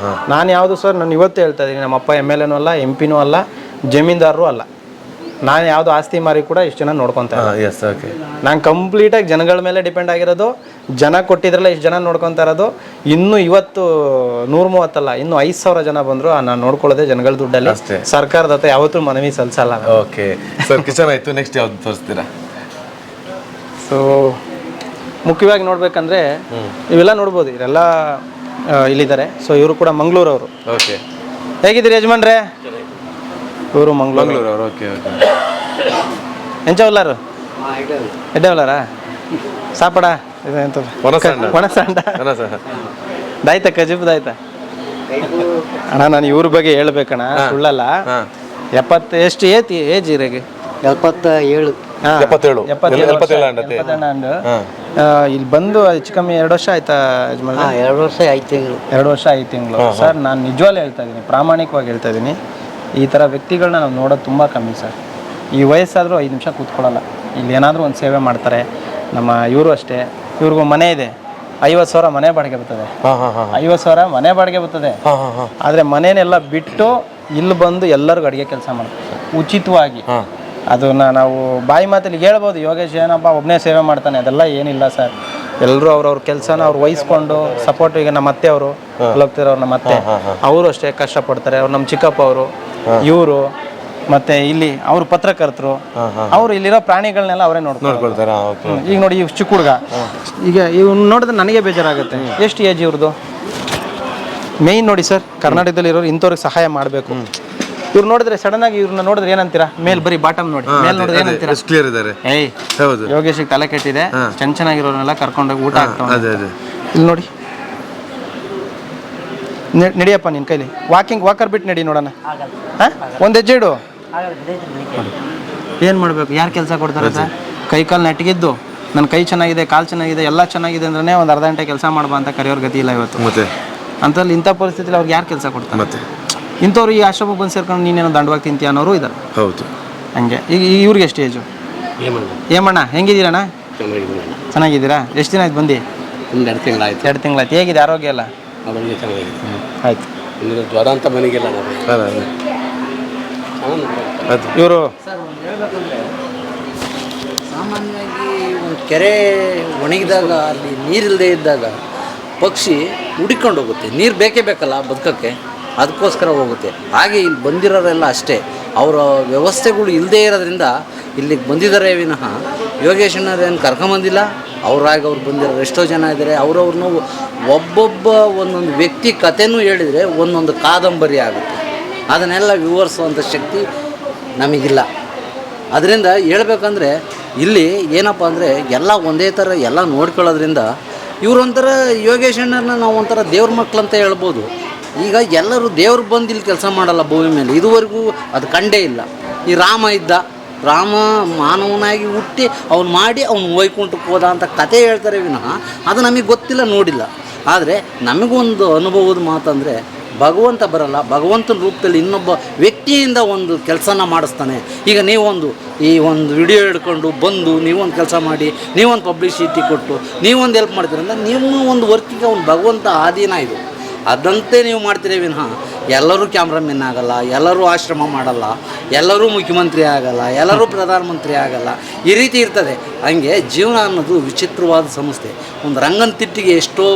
ನಾನು ಯಾವುದು ಸರ್, ನಾನು ಇವತ್ತು ಹೇಳ್ತಾ ಇದ್ದೀನಿ, ನಮ್ಮ ಅಪ್ಪ MLA ಅಲ್ಲ, MP ಅಲ್ಲ, ಜಮೀನ್ದಾರರು ಅಲ್ಲ. ನಾನು ಯಾವುದು ಆಸ್ತಿ ಮಾರಿ ಕೂಡ ಇಷ್ಟು ಜನ ನೋಡ್ಕೊತಾ ಇದ್ದೀನಿ. ನಾನು ಕಂಪ್ಲೀಟಾಗಿ ಜನಗಳ ಮೇಲೆ ಡಿಪೆಂಡ್ ಆಗಿರೋದು. ಜನ ಕೊಟ್ಟಿದ್ರಲ್ಲ ಇಷ್ಟು ಜನ ನೋಡ್ಕೊತಾ ಇರೋದು. ಇನ್ನು ಇವತ್ತು 130 ಅಲ್ಲ, ಇನ್ನು 5,000 ಜನ ಬಂದ್ರು ನಾನು ನೋಡ್ಕೊಳ್ಳೋದೇ ಜನಗಳ ದುಡ್ಡಲ್ಲಿ. ಸರ್ಕಾರದ ಹತ್ರ ಯಾವತ್ತೂ ಮನವಿ ಸಲ್ಲಿಸಲ್ಲ. ಓಕೆ ಸರ್, ಕಿಚನ್ ಆಯ್ತು, ನೆಕ್ಸ್ಟ್ ಯಾವ್ದು ತೋರಿಸ್ತೀರಾ? ಸೊ ಮುಖ್ಯವಾಗಿ ನೋಡ್ಬೇಕಂದ್ರೆ ಇವೆಲ್ಲ ನೋಡ್ಬೋದು, ಇವರೆಲ್ಲ ಇಲ್ಲಿದ್ದಾರೆ. ಸೊ ಇವರು ಕೂಡ ಮಂಗಳೂರವರು. ಓಕೆ, ಹೇಗಿದ್ದೀರಿ ಯಜಮಾನ್ರೆ? ಇವರು ಮಂಗಳೂರು. Okay okay. ಎಂಚವಲ್ಲಾರು ಎಡ್ಡವಲ್ಲಾರಾ ಸಾಪಡ ಇದು ಒಣಸಂಡ ದಾಯ್ತಾ ಕಜಿಬ್ದಾಯ್ತಾ ಅಣ್ಣ? ನಾನು ಇವ್ರ ಬಗ್ಗೆ ಹೇಳ್ಬೇಕಣ್ಣ, ಸುಳ್ಳಲ್ಲ. 70 ಎಷ್ಟು ಏಜ್ ಇರಾಗೆ? 77 ಇಲ್ಲಿ ಬಂದು ಹೆಚ್ಚು ಕಮ್ಮಿ 2 ವರ್ಷ ಆಯ್ತಾ ಯಜಮಾನ್? 2 ವರ್ಷ 5 ತಿಂಗಳು. 2 ವರ್ಷ 5 ತಿಂಗಳು. ಸರ್ ನಾನು ನಿಜವಾಗ್ಲೂ ಹೇಳ್ತಾ ಇದ್ದೀನಿ, ಪ್ರಾಮಾಣಿಕವಾಗಿ ಹೇಳ್ತಾ ಇದ್ದೀನಿ, ಈ ಥರ ವ್ಯಕ್ತಿಗಳನ್ನ ನಾವು ನೋಡೋದು ತುಂಬ ಕಮ್ಮಿ ಸರ್. ಈ ವಯಸ್ಸಾದರೂ 5 ನಿಮಿಷ ಕೂತ್ಕೊಳ್ಳಲ್ಲ. ಇಲ್ಲಿ ಏನಾದರೂ ಒಂದು ಸೇವೆ ಮಾಡ್ತಾರೆ. ನಮ್ಮ ಇವರು ಅಷ್ಟೇ, ಇವ್ರಿಗೂ ಮನೆ ಇದೆ, 50,000 ಮನೆ ಬಾಡಿಗೆ ಬರ್ತದೆ. 50,000 ಮನೆ ಬಾಡಿಗೆ ಬರ್ತದೆ. ಆದರೆ ಮನೆಯನ್ನೆಲ್ಲ ಬಿಟ್ಟು ಇಲ್ಲಿ ಬಂದು ಎಲ್ಲರಿಗೂ ಅಡುಗೆ ಕೆಲಸ ಮಾಡ್ತಾರೆ ಉಚಿತವಾಗಿ. ಅದನ್ನ ನಾವು ಬಾಯಿ ಮಾತಲ್ಲಿ ಹೇಳ್ಬೋದು, ಯೋಗೇಶ್ ಏನಪ್ಪ ಒಬ್ಬನೇ ಸೇವೆ ಮಾಡ್ತಾನೆ, ಅದೆಲ್ಲ ಏನಿಲ್ಲ ಸರ್. ಎಲ್ಲರೂ ಅವ್ರವ್ರ ಕೆಲಸನ ಅವ್ರು ವಹಿಸ್ಕೊಂಡು ಸಪೋರ್ಟ್. ಈಗ ನಮ್ಮ ಅತ್ತೆ ಅವರು ಹೋಗ್ತಿರೋರು, ನಮ್ಮ ಅತ್ತೆ ಅವರು ಅಷ್ಟೇ ಕಷ್ಟಪಡ್ತಾರೆ. ಅವ್ರು ನಮ್ಮ ಚಿಕ್ಕಪ್ಪ ಅವರು, ಇವರು ಮತ್ತೆ ಇಲ್ಲಿ ಅವರು ಪತ್ರಕರ್ತರು, ಅವರು ಇಲ್ಲಿರೋ ಪ್ರಾಣಿಗಳನ್ನೆಲ್ಲ ಅವರೇ ನೋಡ್ಕೊಳ್ತಾರೆ. ಈಗ ನೋಡಿ ಈ ಚಿಕ್ಕ ಹುಡುಗ, ಈಗ ಇವ್ನು ನೋಡಿದ್ರೆ ನನಗೆ ಬೇಜಾರಾಗುತ್ತೆ. ಎಷ್ಟು ಏಜ್ ಇವ್ರದ್ದು? ಮೇಯ್ನ್ ನೋಡಿ ಸರ್, ಕರ್ನಾಟಕದಲ್ಲಿ ಇರೋರು ಇಂಥವ್ರಿಗೆ ಸಹಾಯ ಮಾಡಬೇಕು. ಇವ್ರು ನೋಡಿದ್ರೆ ಸಡನ್ ಆಗಿ ಇವ್ರನ್ನ ನೋಡಿದ್ರೆ ಏನಂತೀರಾ? ಮೇಲ್ ಬರೀ ಬಾಟಮ್ ನೋಡಿ, ಮೇಲ್ ನೋಡಿದ್ರೆ ಏನಂತೀರಾ? ಕ್ಲಿಯರ್ ಇದ್ದಾರೆ. ಏಯ್ ಹೌದು, ಯೋಗೇಶಿಗೆ ತಲೆ ಕೆಟ್ಟಿದೆ, ಚೆನ್ನಾಗಿರೋರ್ನೆಲ್ಲ ಕರ್ಕೊಂಡೋಗಿ ಊಟ ಆಗ್ತಾವ. ಇಲ್ಲಿ ನೋಡಿ, ನಡಿಯಪ್ಪ ನಿನ್ನ ಕೈಲಿ ವಾಕರ್ ಬಿಟ್ಟು ನಡಿ ನೋಡೋಣ. ಒಂದು ಹೆಜ್ಜೆ ಇಡು. ಏನು ಮಾಡಬೇಕು? ಯಾರು ಕೆಲಸ ಕೊಡ್ತಾರೆ ಸರ್? ಕೈ ಕಾಲು ನೆಟ್ಟಿಗಿದ್ದು ನನ್ನ ಕೈ ಚೆನ್ನಾಗಿದೆ, ಕಾಲು ಚೆನ್ನಾಗಿದೆ, ಎಲ್ಲ ಚೆನ್ನಾಗಿದೆ ಅಂದ್ರೆ ಒಂದು ಅರ್ಧ ಗಂಟೆ ಕೆಲಸ ಮಾಡ್ಬಾ ಅಂತ ಕರೆಯೋರ್ ಗತಿ ಇಲ್ಲ ಇವತ್ತು. ಮತ್ತೆ ಅಂತಲ್ಲಿ ಇಂಥ ಪರಿಸ್ಥಿತಿಲಿ ಅವ್ರಿಗೆ ಯಾರು ಕೆಲಸ ಕೊಡ್ತಾರೆ? ಮತ್ತೆ ಇಂಥವ್ರು ಈ ಆಶ್ರಮಕ್ಕೆ ಬಂದು ಸೇರ್ಕೊಂಡು ನೀನೇನೋ ದಂಡವಾಗಿ ತಿಂತೀಯ ಅನ್ನೋರು ಇದ್ದಾರೆ. ಹೌದು, ಹಂಗೆ. ಈಗ ಇವ್ರಿಗೆ ಎಷ್ಟು ಏಜು? ಏಮಣ್ಣ ಹೆಂಗಿದ್ದೀರಣ್ಣ? ಚೆನ್ನಾಗಿದ್ದೀರಾ? ಎಷ್ಟು ದಿನ ಆಯ್ತು ಬಂದು? 2 ತಿಂಗಳಾಯ್ತು. 2 ತಿಂಗಳಾಯ್ತು. ಹೇಗಿದೆ ಆರೋಗ್ಯ ಎಲ್ಲ? ಆರೋಗ್ಯ ಚೆನ್ನಾಗಿದೆ. ಆಯ್ತು. ಜ್ವರ ಅಂತ ಮನೆಗೆಲ್ಲ ಇವರು ಸಾಮಾನ್ಯವಾಗಿ ಒಂದು ಕೆರೆ ಒಣಗಿದಾಗ ಅಲ್ಲಿ ನೀರಿಲ್ಲದೆ ಇದ್ದಾಗ ಪಕ್ಷಿ ಹುಡುಕೊಂಡು ಹೋಗುತ್ತೆ. ನೀರು ಬೇಕೇ ಬೇಕಲ್ಲ ಬದುಕೋಕ್ಕೆ, ಅದಕ್ಕೋಸ್ಕರ ಹೋಗುತ್ತೆ. ಹಾಗೆ ಇಲ್ಲಿ ಬಂದಿರೋರೆಲ್ಲ ಅಷ್ಟೇ, ಅವರ ವ್ಯವಸ್ಥೆಗಳು ಇಲ್ಲದೇ ಇರೋದ್ರಿಂದ ಇಲ್ಲಿಗೆ ಬಂದಿದ್ದಾರೆ ವಿನಃ ಯೋಗೇಶಣ್ಣರೇನು ಕರ್ಕೊಂಬಂದಿಲ್ಲ. ಅವ್ರಾಗಿ ಅವ್ರು ಬಂದಿರೋರು ಎಷ್ಟೋ ಜನ ಇದ್ದಾರೆ. ಅವ್ರವ್ರನ್ನೂ ಒಬ್ಬೊಬ್ಬ ಒಂದೊಂದು ವ್ಯಕ್ತಿ ಕಥೆನೂ ಹೇಳಿದರೆ ಒಂದೊಂದು ಕಾದಂಬರಿ ಆಗುತ್ತೆ. ಅದನ್ನೆಲ್ಲ ವಿವರಿಸುವಂಥ ಶಕ್ತಿ ನಮಗಿಲ್ಲ. ಅದರಿಂದ ಹೇಳ್ಬೇಕಂದ್ರೆ ಇಲ್ಲಿ ಏನಪ್ಪ ಅಂದರೆ ಎಲ್ಲ ಒಂದೇ ಥರ ಎಲ್ಲ ನೋಡ್ಕೊಳ್ಳೋದ್ರಿಂದ ಇವರೊಂಥರ ಯೋಗೇಶಣ್ಣರನ್ನ ನಾವು ಒಂಥರ ದೇವ್ರ ಮಕ್ಕಳಂತ ಹೇಳ್ಬೋದು. ಈಗ ಎಲ್ಲರೂ ದೇವ್ರು ಬಂದು ಇಲ್ಲಿ ಕೆಲಸ ಮಾಡಲ್ಲ ಭೂಮಿ ಮೇಲೆ, ಇದುವರೆಗೂ ಅದು ಕಂಡೇ ಇಲ್ಲ. ಈ ರಾಮ ಇದ್ದ, ರಾಮ ಮಾನವನಾಗಿ ಹುಟ್ಟಿ ಅವ್ನು ಮಾಡಿ ಅವ್ನು ವೈಕುಂಠಕ್ಕೆ ಹೋದ ಅಂತ ಕತೆ ಹೇಳ್ತಾರೆ ವಿನಃ ಅದು ನಮಗೆ ಗೊತ್ತಿಲ್ಲ, ನೋಡಿಲ್ಲ. ಆದರೆ ನಮಗೊಂದು ಅನುಭವದ ಮಾತಂದರೆ ಭಗವಂತ ಬರಲ್ಲ, ಭಗವಂತನ ರೂಪದಲ್ಲಿ ಇನ್ನೊಬ್ಬ ವ್ಯಕ್ತಿಯಿಂದ ಒಂದು ಕೆಲಸನ ಮಾಡಿಸ್ತಾನೆ. ಈಗ ನೀವೊಂದು ಈ ಒಂದು ವಿಡಿಯೋ ಹಿಡ್ಕೊಂಡು ಬಂದು ನೀವೊಂದು ಕೆಲಸ ಮಾಡಿ, ನೀವೊಂದು ಪಬ್ಲಿಸಿಟಿ ಕೊಟ್ಟು ನೀವೊಂದು ಹೆಲ್ಪ್ ಮಾಡ್ತೀರಂದ್ರೆ ನಿಮ್ಮ ಒಂದು ವರ್ಕಿಗೆ ಅವ್ನು ಭಗವಂತ ಆಧೀನ ಇದು. ಅದಂತೆ ನೀವು ಮಾಡ್ತೀರಿ ವಿನಃ ಎಲ್ಲರೂ ಕ್ಯಾಮ್ರಾಮನ್ ಆಗಲ್ಲ, ಎಲ್ಲರೂ ಆಶ್ರಮ ಮಾಡಲ್ಲ, ಎಲ್ಲರೂ ಮುಖ್ಯಮಂತ್ರಿ ಆಗಲ್ಲ, ಎಲ್ಲರೂ ಪ್ರಧಾನಮಂತ್ರಿ ಆಗಲ್ಲ. ಈ ರೀತಿ ಇರ್ತದೆ. ಹಂಗೆ ಜೀವನ ಅನ್ನೋದು ವಿಚಿತ್ರವಾದ ಸಂಸ್ಥೆ. ಒಂದು ರಂಗನತಿಟ್ಟಿಗೆ ಎಷ್ಟೋ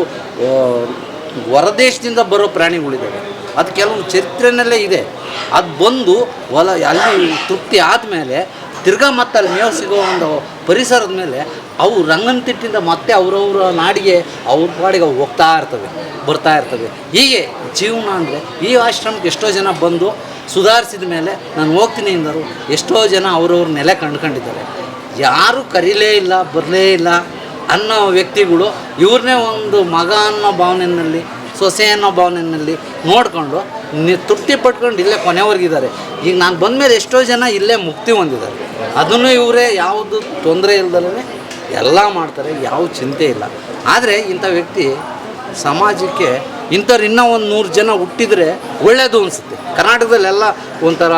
ಹೊರದೇಶದಿಂದ ಬರೋ ಪ್ರಾಣಿಗಳಿದ್ದಾವೆ. ಅದು ಕೆಲವು ಚರಿತ್ರೆಯಲ್ಲೇ ಇದೆ. ಅದು ಬಂದು ಅಲ್ಲಿ ತೃಪ್ತಿ ಆದಮೇಲೆ ತಿರ್ಗಾ ಮತ್ತೆ ಅಲ್ಲಿ ಮೇವು ಸಿಗೋ ಒಂದು ಪರಿಸರದ ಮೇಲೆ ಅವು ರಂಗನತಿಟ್ಟಿಂದ ಮತ್ತೆ ಅವರವರ ನಾಡಿಗೆ ಅವ್ರ ಪಾಡಿಗೆ ಅವು ಹೋಗ್ತಾ ಇರ್ತವೆ, ಬರ್ತಾ ಇರ್ತವೆ. ಹೀಗೆ ಜೀವನ ಅಂದರೆ ಈ ಆಶ್ರಮಕ್ಕೆ ಎಷ್ಟೋ ಜನ ಬಂದು ಸುಧಾರಿಸಿದ ಮೇಲೆ ನಾನು ಹೋಗ್ತೀನಿ ಎಂದರು ಎಷ್ಟೋ ಜನ ಅವರವ್ರ ನೆಲೆ ಕಂಡುಕೊಂಡಿದ್ದಾರೆ. ಯಾರೂ ಕರೀಲೇ ಇಲ್ಲ, ಬರಲೇ ಇಲ್ಲ ಅನ್ನೋ ವ್ಯಕ್ತಿಗಳು ಇವ್ರನ್ನೇ ಒಂದು ಮಗ ಅನ್ನೋ ಭಾವನೆಯಲ್ಲಿ, ಸೊಸೆ ಅನ್ನೋ ಭಾವನೆಯಲ್ಲಿ ನೋಡಿಕೊಂಡು ತೃಪ್ತಿ ಪಟ್ಕೊಂಡು ಇಲ್ಲೇ ಕೊನೆವರೆಗಿದ್ದಾರೆ. ಈಗ ನಾನು ಬಂದಮೇಲೆ ಎಷ್ಟೋ ಜನ ಇಲ್ಲೇ ಮುಕ್ತಿ ಹೊಂದಿದ್ದಾರೆ. ಅದನ್ನು ಇವರೇ ಯಾವುದು ತೊಂದರೆ ಇಲ್ದಲೇ ಎಲ್ಲ ಮಾಡ್ತಾರೆ, ಯಾವ ಚಿಂತೆ ಇಲ್ಲ. ಆದರೆ ಇಂಥ ವ್ಯಕ್ತಿ ಸಮಾಜಕ್ಕೆ ಇಂಥವ್ರು ಇನ್ನೂ ಒಂದು 100 ಜನ ಹುಟ್ಟಿದರೆ ಒಳ್ಳೆಯದು ಅನಿಸುತ್ತೆ. ಕರ್ನಾಟಕದಲ್ಲೆಲ್ಲ ಒಂಥರ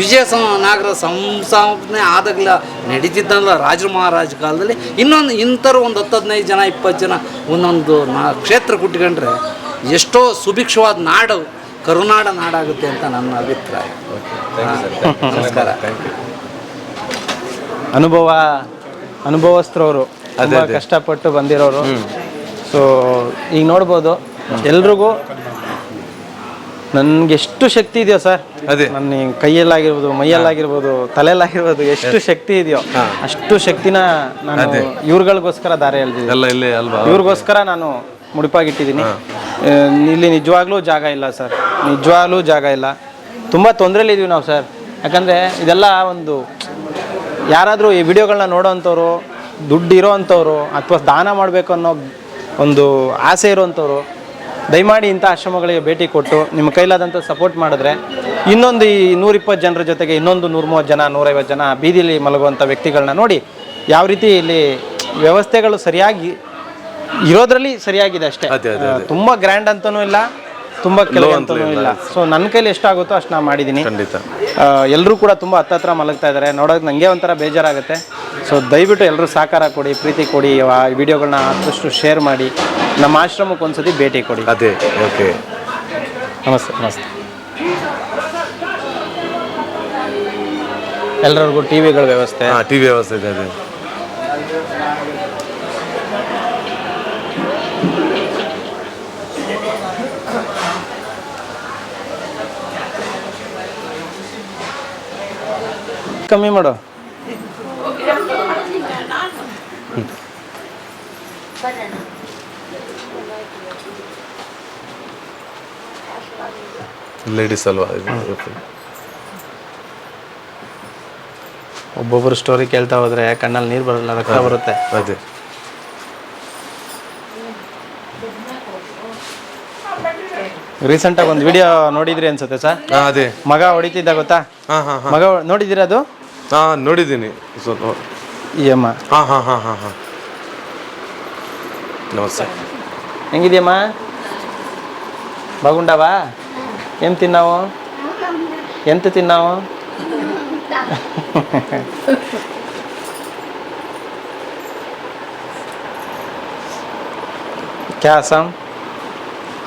ವಿಜಯನಗರ ಸಂಸ್ಥಾಪನೆ ಆದಾಗಲ ನಡೀತಿದ್ದಲ್ಲ ರಾಜರು ಮಹಾರಾಜ ಕಾಲದಲ್ಲಿ, ಇನ್ನೊಂದು ಇಂಥವ್ರು ಒಂದು 10-15 ಜನ 20 ಜನ ಒಂದೊಂದು ಕ್ಷೇತ್ರ ಕುಟ್ಕೊಂಡ್ರೆ ಎಷ್ಟೋ ಸುಭಿಕ್ಷವಾದ ನಾಡು ಕರುನಾಡ ನಾಡಾಗುತ್ತೆ ಅಂತ ನನ್ನ ಅಭಿಪ್ರಾಯ. ನಮಸ್ಕಾರ. ಅನುಭವಸ್ಥರವರು, ಕಷ್ಟಪಟ್ಟು ಬಂದಿರೋರು. ಸೊ ಈಗ ನೋಡ್ಬೋದು ಎಲ್ರಿಗೂ ನನ್ಗೆ ಎಷ್ಟು ಶಕ್ತಿ ಇದೆಯೋ ಸರ್, ನನ್ನ ಕೈಯಲ್ಲಾಗಿರ್ಬೋದು, ಮೈಯಲ್ಲಾಗಿರ್ಬೋದು, ತಲೆಯಲ್ಲಾಗಿರ್ಬೋದು, ಎಷ್ಟು ಶಕ್ತಿ ಇದೆಯೋ ಅಷ್ಟು ಶಕ್ತಿನ ನಾನು ಇವ್ರುಗಳಿಗೋಸ್ಕರ ದಾರಿ ಎಳ್ದಿದ್ದೀನಿ. ಇವ್ರಿಗೋಸ್ಕರ ನಾನು ಮುಡಿಪಾಗಿಟ್ಟಿದ್ದೀನಿ. ಇಲ್ಲಿ ನಿಜವಾಗ್ಲೂ ಜಾಗ ಇಲ್ಲ ಸರ್, ನಿಜವಾಗ್ಲೂ ಜಾಗ ಇಲ್ಲ. ತುಂಬ ತೊಂದರೆಲಿದ್ದೀವಿ ನಾವು ಸರ್. ಯಾಕಂದರೆ ಇದೆಲ್ಲ ಒಂದು ಯಾರಾದರೂ ಈ ವಿಡಿಯೋಗಳನ್ನ ನೋಡೋವಂಥವ್ರು, ದುಡ್ಡು ಇರೋವಂಥವ್ರು ಅಥವಾ ದಾನ ಮಾಡಬೇಕು ಅನ್ನೋ ಒಂದು ಆಸೆ ಇರೋವಂಥವ್ರು ದಯಮಾಡಿ ಇಂಥ ಆಶ್ರಮಗಳಿಗೆ ಭೇಟಿ ಕೊಟ್ಟು ನಿಮ್ಮ ಕೈಲಾದಂಥ ಸಪೋರ್ಟ್ ಮಾಡಿದ್ರೆ ಇನ್ನೊಂದು ಈ 120 ಜನರ ಜೊತೆಗೆ ಇನ್ನೊಂದು 130 ಜನ 150 ಜನ ಬೀದಿಲಿ ಮಲಗುವಂಥ ವ್ಯಕ್ತಿಗಳನ್ನ ನೋಡಿ ಯಾವ ರೀತಿ ಇಲ್ಲಿ ವ್ಯವಸ್ಥೆಗಳು ಸರಿಯಾಗಿ ಇರೋದ್ರಲ್ಲಿ ಸರಿಯಾಗಿದೆ ಅಷ್ಟೇ. ತುಂಬ ಗ್ರ್ಯಾಂಡ್ ಅಂತನೂ ಇಲ್ಲ, ತುಂಬ ಕೆಲವು ಅಂತನೂ ಇಲ್ಲ. ಸೊ ನನ್ನ ಕೈಲಿ ಎಷ್ಟಾಗುತ್ತೋ ಅಷ್ಟು ನಾನು ಮಾಡಿದ್ದೀನಿ. ಎಲ್ಲರೂ ಕೂಡ ತುಂಬ ಹತ್ತತ್ರ ಮಲಗ್ತಾ ಇದ್ದಾರೆ, ನೋಡೋಕೆ ನನಗೆ ಒಂಥರ ಬೇಜಾರಾಗುತ್ತೆ. ಸೊ ದಯವಿಟ್ಟು ಎಲ್ಲರೂ ಸಹಕಾರ ಕೊಡಿ, ಪ್ರೀತಿ ಕೊಡಿ, ಆ ವಿಡಿಯೋಗಳನ್ನ ಆದಷ್ಟು ಶೇರ್ ಮಾಡಿ, ನಮ್ಮ ಆಶ್ರಮಕ್ಕೆ ಒಂದ್ಸತಿ ಭೇಟಿ ಕೊಡಿ. ಓಕೆ, ನಮಸ್ತೆ. ನಮಸ್ತೆ. ಎಲ್ಲರಿಗೂ ಟಿವಿಗಳ ವ್ಯವಸ್ಥೆ, ಟಿವಿ ವ್ಯವಸ್ಥೆ ಇದೆ. ಅದೇ ಕಮ್ಮಿ ಮಾಡು. ಲೇಡೀಸ್ ಅಲ್ವಾ? ಒಬ್ಬೊಬ್ಬರು ಸ್ಟೋರಿ ಕೇಳ್ತಾ ಹೋದ್ರೆ ಕಣ್ಣಲ್ಲಿ ನೀರು ಬರಲ್ಲ, ರಕ್ತ ಬರುತ್ತೆ. ಅದೇ ರೀಸೆಂಟಾಗಿ ಒಂದು ವಿಡಿಯೋ ನೋಡಿದ್ರಿ ಅನ್ಸುತ್ತೆ ಸರ್. ಅದೇ ಮಗ ಹೊಡಿತಿದ್ದ ಗೊತ್ತಾ? ಮಗ ನೋಡಿದ್ದೀರಾ ಅದು? ನೋಡಿದ್ದೀನಿ. ಈ ಅಮ್ಮ నమస్తే. ಹೆಂಗಿದ್ಯಮ್ಮ? బాగుండావా? ఏం తిన్నావు? ఎంత తిన్నావు? क्या आसाम?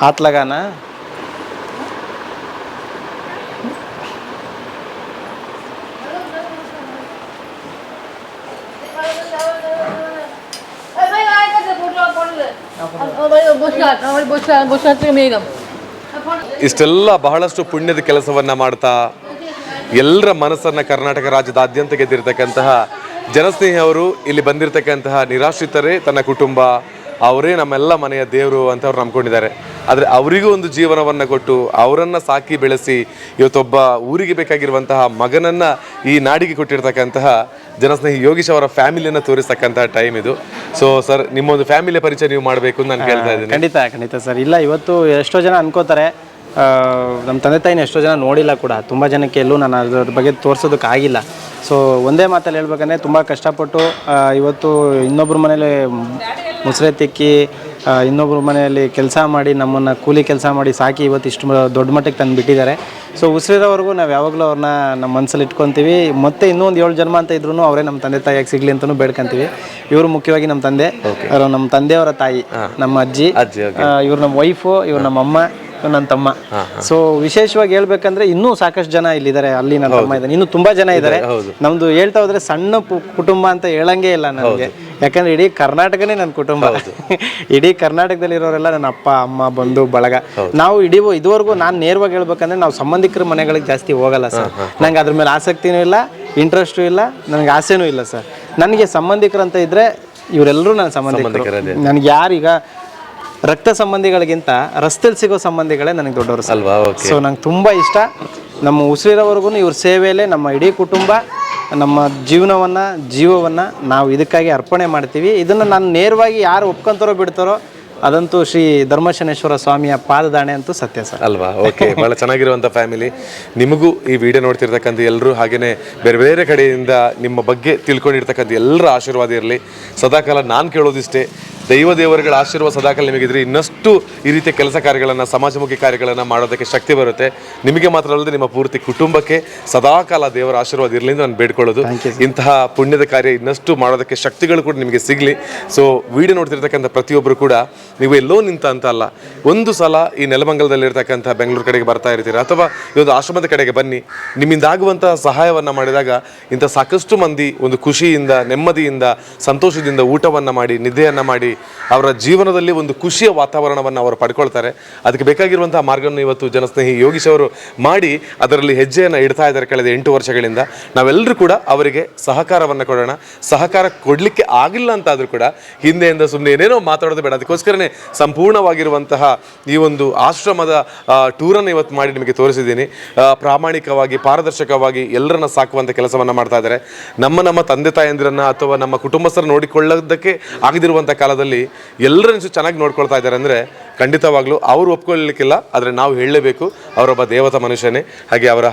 हाथ लगाना. ಇಷ್ಟೆಲ್ಲ ಬಹಳಷ್ಟು ಪುಣ್ಯದ ಕೆಲಸವನ್ನ ಮಾಡ್ತಾ ಎಲ್ಲರ ಮನಸ್ಸನ್ನ ಕರ್ನಾಟಕ ರಾಜ್ಯದಾದ್ಯಂತ ಗೆದ್ದಿರ್ತಕ್ಕಂತಹ ಜನಸ್ನೇಹಿ ಅವರು ಇಲ್ಲಿ ಬಂದಿರತಕ್ಕಂತಹ ನಿರಾಶ್ರಿತರೇ ತನ್ನ ಕುಟುಂಬ, ಅವರೇ ನಮ್ಮೆಲ್ಲ ಮನೆಯ ದೇವರು ಅಂತ ಅವ್ರು ನಂಬ್ಕೊಂಡಿದ್ದಾರೆ. ಆದರೆ ಅವರಿಗೂ ಒಂದು ಜೀವನವನ್ನು ಕೊಟ್ಟು ಅವರನ್ನು ಸಾಕಿ ಬೆಳೆಸಿ ಇವತ್ತೊಬ್ಬ ಊರಿಗೆ ಬೇಕಾಗಿರುವಂತಹ ಮಗನನ್ನು ಈ ನಾಡಿಗೆ ಕೊಟ್ಟಿರ್ತಕ್ಕಂತಹ ಜನಸ್ನೇಹಿ ಯೋಗೀಶ್ ಅವರ ಫ್ಯಾಮಿಲಿಯನ್ನು ತೋರಿಸ್ತಕ್ಕಂತಹ ಟೈಮ್ ಇದು. ಸೊ ಸರ್, ನಿಮ್ಮೊಂದು ಫ್ಯಾಮಿಲಿಯ ಪರಿಚಯ ನೀವು ಮಾಡಬೇಕು ಅಂತ ನಾನು ಕೇಳ್ತಾ ಇದ್ದೀನಿ. ಖಂಡಿತ ಸರ್. ಇಲ್ಲ, ಇವತ್ತು ಎಷ್ಟೋ ಜನ ಅನ್ಕೋತಾರೆ, ನಮ್ಮ ತಂದೆ ತಾಯಿನ ಎಷ್ಟೋ ಜನ ನೋಡಿಲ್ಲ ಕೂಡ. ತುಂಬ ಜನಕ್ಕೆ ಎಲ್ಲೂ ನಾನು ಅದ್ರ ಬಗ್ಗೆ ತೋರಿಸೋದಕ್ಕಾಗಿಲ್ಲ. ಸೊ ಒಂದೇ ಮಾತಲ್ಲಿ ಹೇಳ್ಬೇಕಂದ್ರೆ ತುಂಬ ಕಷ್ಟಪಟ್ಟು ಇವತ್ತು ಇನ್ನೊಬ್ಬರ ಮನೇಲಿ ಮುಸ್ರೆ ತಿಕ್ಕಿ ಇನ್ನೊಬ್ಬರ ಮನೆಯಲ್ಲಿ ಕೆಲಸ ಮಾಡಿ ನಮ್ಮನ್ನು ಕೂಲಿ ಕೆಲಸ ಮಾಡಿ ಸಾಕಿ ಇವತ್ತು ಇಷ್ಟು ದೊಡ್ಡ ಮಟ್ಟಕ್ಕೆ ತಂದು ಬಿಟ್ಟಿದ್ದಾರೆ. ಸೊ ಉಸಿರಿರೋವರೆಗೂ ನಾವು ಯಾವಾಗಲೂ ಅವ್ರನ್ನ ನಮ್ಮ ಮನಸ್ಸಲ್ಲಿ ಇಟ್ಕೊತೀವಿ. ಮತ್ತು ಇನ್ನೊಂದು 7 ಜನ್ಮ ಅಂತ ಇದ್ರೂ ಅವರೇ ನಮ್ಮ ತಂದೆ ತಾಯಿಯಾಗಿ ಸಿಗಲಿ ಅಂತಲೂ ಬೇಡ್ಕೊಂತೀವಿ. ಇವರು ಮುಖ್ಯವಾಗಿ ನಮ್ಮ ತಂದೆ, ನಮ್ಮ ತಂದೆಯವರ ತಾಯಿ ನಮ್ಮ ಅಜ್ಜಿ, ಇವ್ರು ನಮ್ಮ ವೈಫು, ಇವ್ರು ನಮ್ಮ ಅಮ್ಮ, ನನ್ನ ತಮ್ಮ. ಸೊ ವಿಶೇಷವಾಗಿ ಹೇಳ್ಬೇಕಂದ್ರೆ ಇನ್ನೂ ಸಾಕಷ್ಟು ಜನ ಇಲ್ಲಿದ್ದಾರೆ. ಅಲ್ಲಿ ನನ್ನ ತಮ್ಮ ಇದ್ದಾನೆ, ಇನ್ನೂ ತುಂಬಾ ಜನ ಇದ್ದಾರೆ. ನಮ್ದು ಹೇಳ್ತಾ ಹೋದ್ರೆ ಸಣ್ಣ ಕುಟುಂಬ ಅಂತ ಹೇಳಂಗೇ ಇಲ್ಲ ನನಗೆ. ಯಾಕಂದ್ರೆ ಇಡೀ ಕರ್ನಾಟಕನೇ ನನ್ನ ಕುಟುಂಬ. ಇಡೀ ಕರ್ನಾಟಕದಲ್ಲಿರೋರೆಲ್ಲ ನನ್ನ ಅಪ್ಪ ಅಮ್ಮ ಬಂಧು ಬಳಗ. ನಾವು ಇದುವರೆಗೂ ನಾನು ನೇರವಾಗಿ ಹೇಳ್ಬೇಕಂದ್ರೆ ನಾವು ಸಂಬಂಧಿಕರ ಮನೆಗಳಿಗೆ ಜಾಸ್ತಿ ಹೋಗಲ್ಲ ಸರ್. ನಂಗೆ ಅದ್ರ ಮೇಲೆ ಆಸಕ್ತಿನೂ ಇಲ್ಲ, ಇಂಟ್ರೆಸ್ಟು ಇಲ್ಲ, ನನಗೆ ಆಸೆನೂ ಇಲ್ಲ ಸರ್. ನನಗೆ ಸಂಬಂಧಿಕರಂತ ಇದ್ರೆ ಇವರೆಲ್ಲರೂ ನನ್ನ ಸಂಬಂಧಿಕರು. ನನಗೆ ಯಾರೀಗ ರಕ್ತ ಸಂಬಂಧಿಗಳಿಗಿಂತ ರಸ್ತೆಯಲ್ಲಿ ಸಿಗೋ ಸಂಬಂಧಿಗಳೇ ನನಗೆ ದೊಡ್ಡವರು ಅಲ್ವಾ. ಸೊ ನಂಗೆ ತುಂಬ ಇಷ್ಟ. ನಮ್ಮ ಉಸಿರಿರೋವರೆಗೂ ಇವ್ರ ಸೇವೆಯಲ್ಲೇ ನಮ್ಮ ಇಡೀ ಕುಟುಂಬ, ನಮ್ಮ ಜೀವವನ್ನು ನಾವು ಇದಕ್ಕಾಗಿ ಅರ್ಪಣೆ ಮಾಡ್ತೀವಿ. ಇದನ್ನು ನಾನು ನೇರವಾಗಿ ಯಾರು ಒಪ್ಕೊಂತಾರೋ ಬಿಡ್ತಾರೋ ಅದಂತೂ ಶ್ರೀ ಧರ್ಮಶನೇಶ್ವರ ಸ್ವಾಮಿಯ ಪಾದದಾಣೆ ಅಂತೂ ಸತ್ಯ ಸರ್. ಅಲ್ವಾ? ಓಕೆ, ಭಾಳ ಚೆನ್ನಾಗಿರುವಂಥ ಫ್ಯಾಮಿಲಿ. ನಿಮಗೂ ಈ ವಿಡಿಯೋ ನೋಡ್ತಿರ್ತಕ್ಕಂಥ ಎಲ್ಲರೂ ಹಾಗೆಯೇ ಬೇರೆ ಬೇರೆ ಕಡೆಯಿಂದ ನಿಮ್ಮ ಬಗ್ಗೆ ತಿಳ್ಕೊಂಡಿರ್ತಕ್ಕಂಥ ಎಲ್ಲರ ಆಶೀರ್ವಾದ ಇರಲಿ. ಸದಾಕಾಲ ನಾನು ಕೇಳೋದಿಷ್ಟೇ, ದೇವರುಗಳ ಆಶೀರ್ವಾದ ಸದಾಕಾಲ ನಿಮಗಿದ್ರೆ ಇನ್ನಷ್ಟು ಈ ರೀತಿಯ ಕೆಲಸ ಕಾರ್ಯಗಳನ್ನು, ಸಮಾಜಮುಖಿ ಕಾರ್ಯಗಳನ್ನು ಮಾಡೋದಕ್ಕೆ ಶಕ್ತಿ ಬರುತ್ತೆ. ನಿಮಗೆ ಮಾತ್ರ ಅಲ್ಲದೆ ನಿಮ್ಮ ಪೂರ್ತಿ ಕುಟುಂಬಕ್ಕೆ ಸದಾಕಾಲ ದೇವರ ಆಶೀರ್ವಾದ ಇರಲಿ ಅಂತ ನಾನು ಬೇಡ್ಕೊಳ್ಳೋದು. ಇಂತಹ ಪುಣ್ಯದ ಕಾರ್ಯ ಇನ್ನಷ್ಟು ಮಾಡೋದಕ್ಕೆ ಶಕ್ತಿಗಳು ಕೂಡ ನಿಮಗೆ ಸಿಗಲಿ. ಸೊ ವಿಡಿಯೋ ನೋಡ್ತಿರ್ತಕ್ಕಂಥ ಪ್ರತಿಯೊಬ್ಬರು ಕೂಡ ನೀವು ಎಲ್ಲೋ ನಿಂತ ಅಂತ ಅಲ್ಲ, ಒಂದು ಸಲ ಈ ನೆಲಮಂಗಲದಲ್ಲಿರ್ತಕ್ಕಂಥ ಬೆಂಗಳೂರು ಕಡೆಗೆ ಬರ್ತಾ ಇರ್ತೀರ ಅಥವಾ ಈ ಒಂದು ಆಶ್ರಮದ ಕಡೆಗೆ ಬನ್ನಿ. ನಿಮ್ಮಿಂದಾಗುವಂಥ ಸಹಾಯವನ್ನು ಮಾಡಿದಾಗ ಇಂಥ ಸಾಕಷ್ಟು ಮಂದಿ ಒಂದು ಖುಷಿಯಿಂದ, ನೆಮ್ಮದಿಯಿಂದ, ಸಂತೋಷದಿಂದ ಊಟವನ್ನು ಮಾಡಿ, ನಿದ್ದೆಯನ್ನು ಮಾಡಿ ಅವರ ಜೀವನದಲ್ಲಿ ಒಂದು ಖುಷಿಯ ವಾತಾವರಣವನ್ನು ಅವರು ಪಡ್ಕೊಳ್ತಾರೆ. ಅದಕ್ಕೆ ಬೇಕಾಗಿರುವಂತಹ ಮಾರ್ಗವನ್ನು ಇವತ್ತು ಜನಸ್ನೇಹಿ ಯೋಗೀಶ್ ಅವರು ಮಾಡಿ ಅದರಲ್ಲಿ ಹೆಜ್ಜೆಯನ್ನು ಇಡ್ತಾ ಇದ್ದಾರೆ ಕಳೆದ 8 ವರ್ಷಗಳಿಂದ. ನಾವೆಲ್ಲರೂ ಕೂಡ ಅವರಿಗೆ ಸಹಕಾರವನ್ನು ಕೊಡೋಣ. ಸಹಕಾರ ಕೊಡಲಿಕ್ಕೆ ಆಗಿಲ್ಲ ಅಂತಾದರೂ ಕೂಡ ಹಿಂದೆಯಿಂದ ಸುಮ್ಮನೆ ಏನೇನೋ ಮಾತಾಡೋದು ಬೇಡ. ಅದಕ್ಕೋಸ್ಕರನೇ ಸಂಪೂರ್ಣವಾಗಿರುವಂತಹ ಈ ಒಂದು ಆಶ್ರಮದ ಟೂರನ್ನು ಇವತ್ತು ಮಾಡಿ ನಿಮಗೆ ತೋರಿಸಿದ್ದೀನಿ. ಪ್ರಾಮಾಣಿಕವಾಗಿ, ಪಾರದರ್ಶಕವಾಗಿ ಎಲ್ಲರನ್ನ ಸಾಕುವಂಥ ಕೆಲಸವನ್ನು ಮಾಡ್ತಾ ಇದ್ದಾರೆ. ನಮ್ಮ ತಂದೆ ತಾಯಂದಿರನ್ನು ಅಥವಾ ನಮ್ಮ ಕುಟುಂಬಸ್ಥರು ನೋಡಿಕೊಳ್ಳೋದಕ್ಕೆ ಆಗದಿರುವಂಥ ಕಾಲದಲ್ಲಿ ಎಲ್ಲರನ್ನು ಚೆನ್ನಾಗಿ ನೋಡ್ಕೊಳ್ತಾ ಇದ್ದಾರೆ ಅಂದರೆ ಖಂಡಿತವಾಗ್ಲೂ ಅವರು ಒಪ್ಕೊಳ್ಳಲಿಕ್ಕಿಲ್ಲ, ಆದರೆ ನಾವು ಹೇಳಲೇಬೇಕು. ಅವರೊಬ್ಬ ದೇವತಾ ಮನುಷ್ಯನೇ. ಹಾಗೆ ಅವರ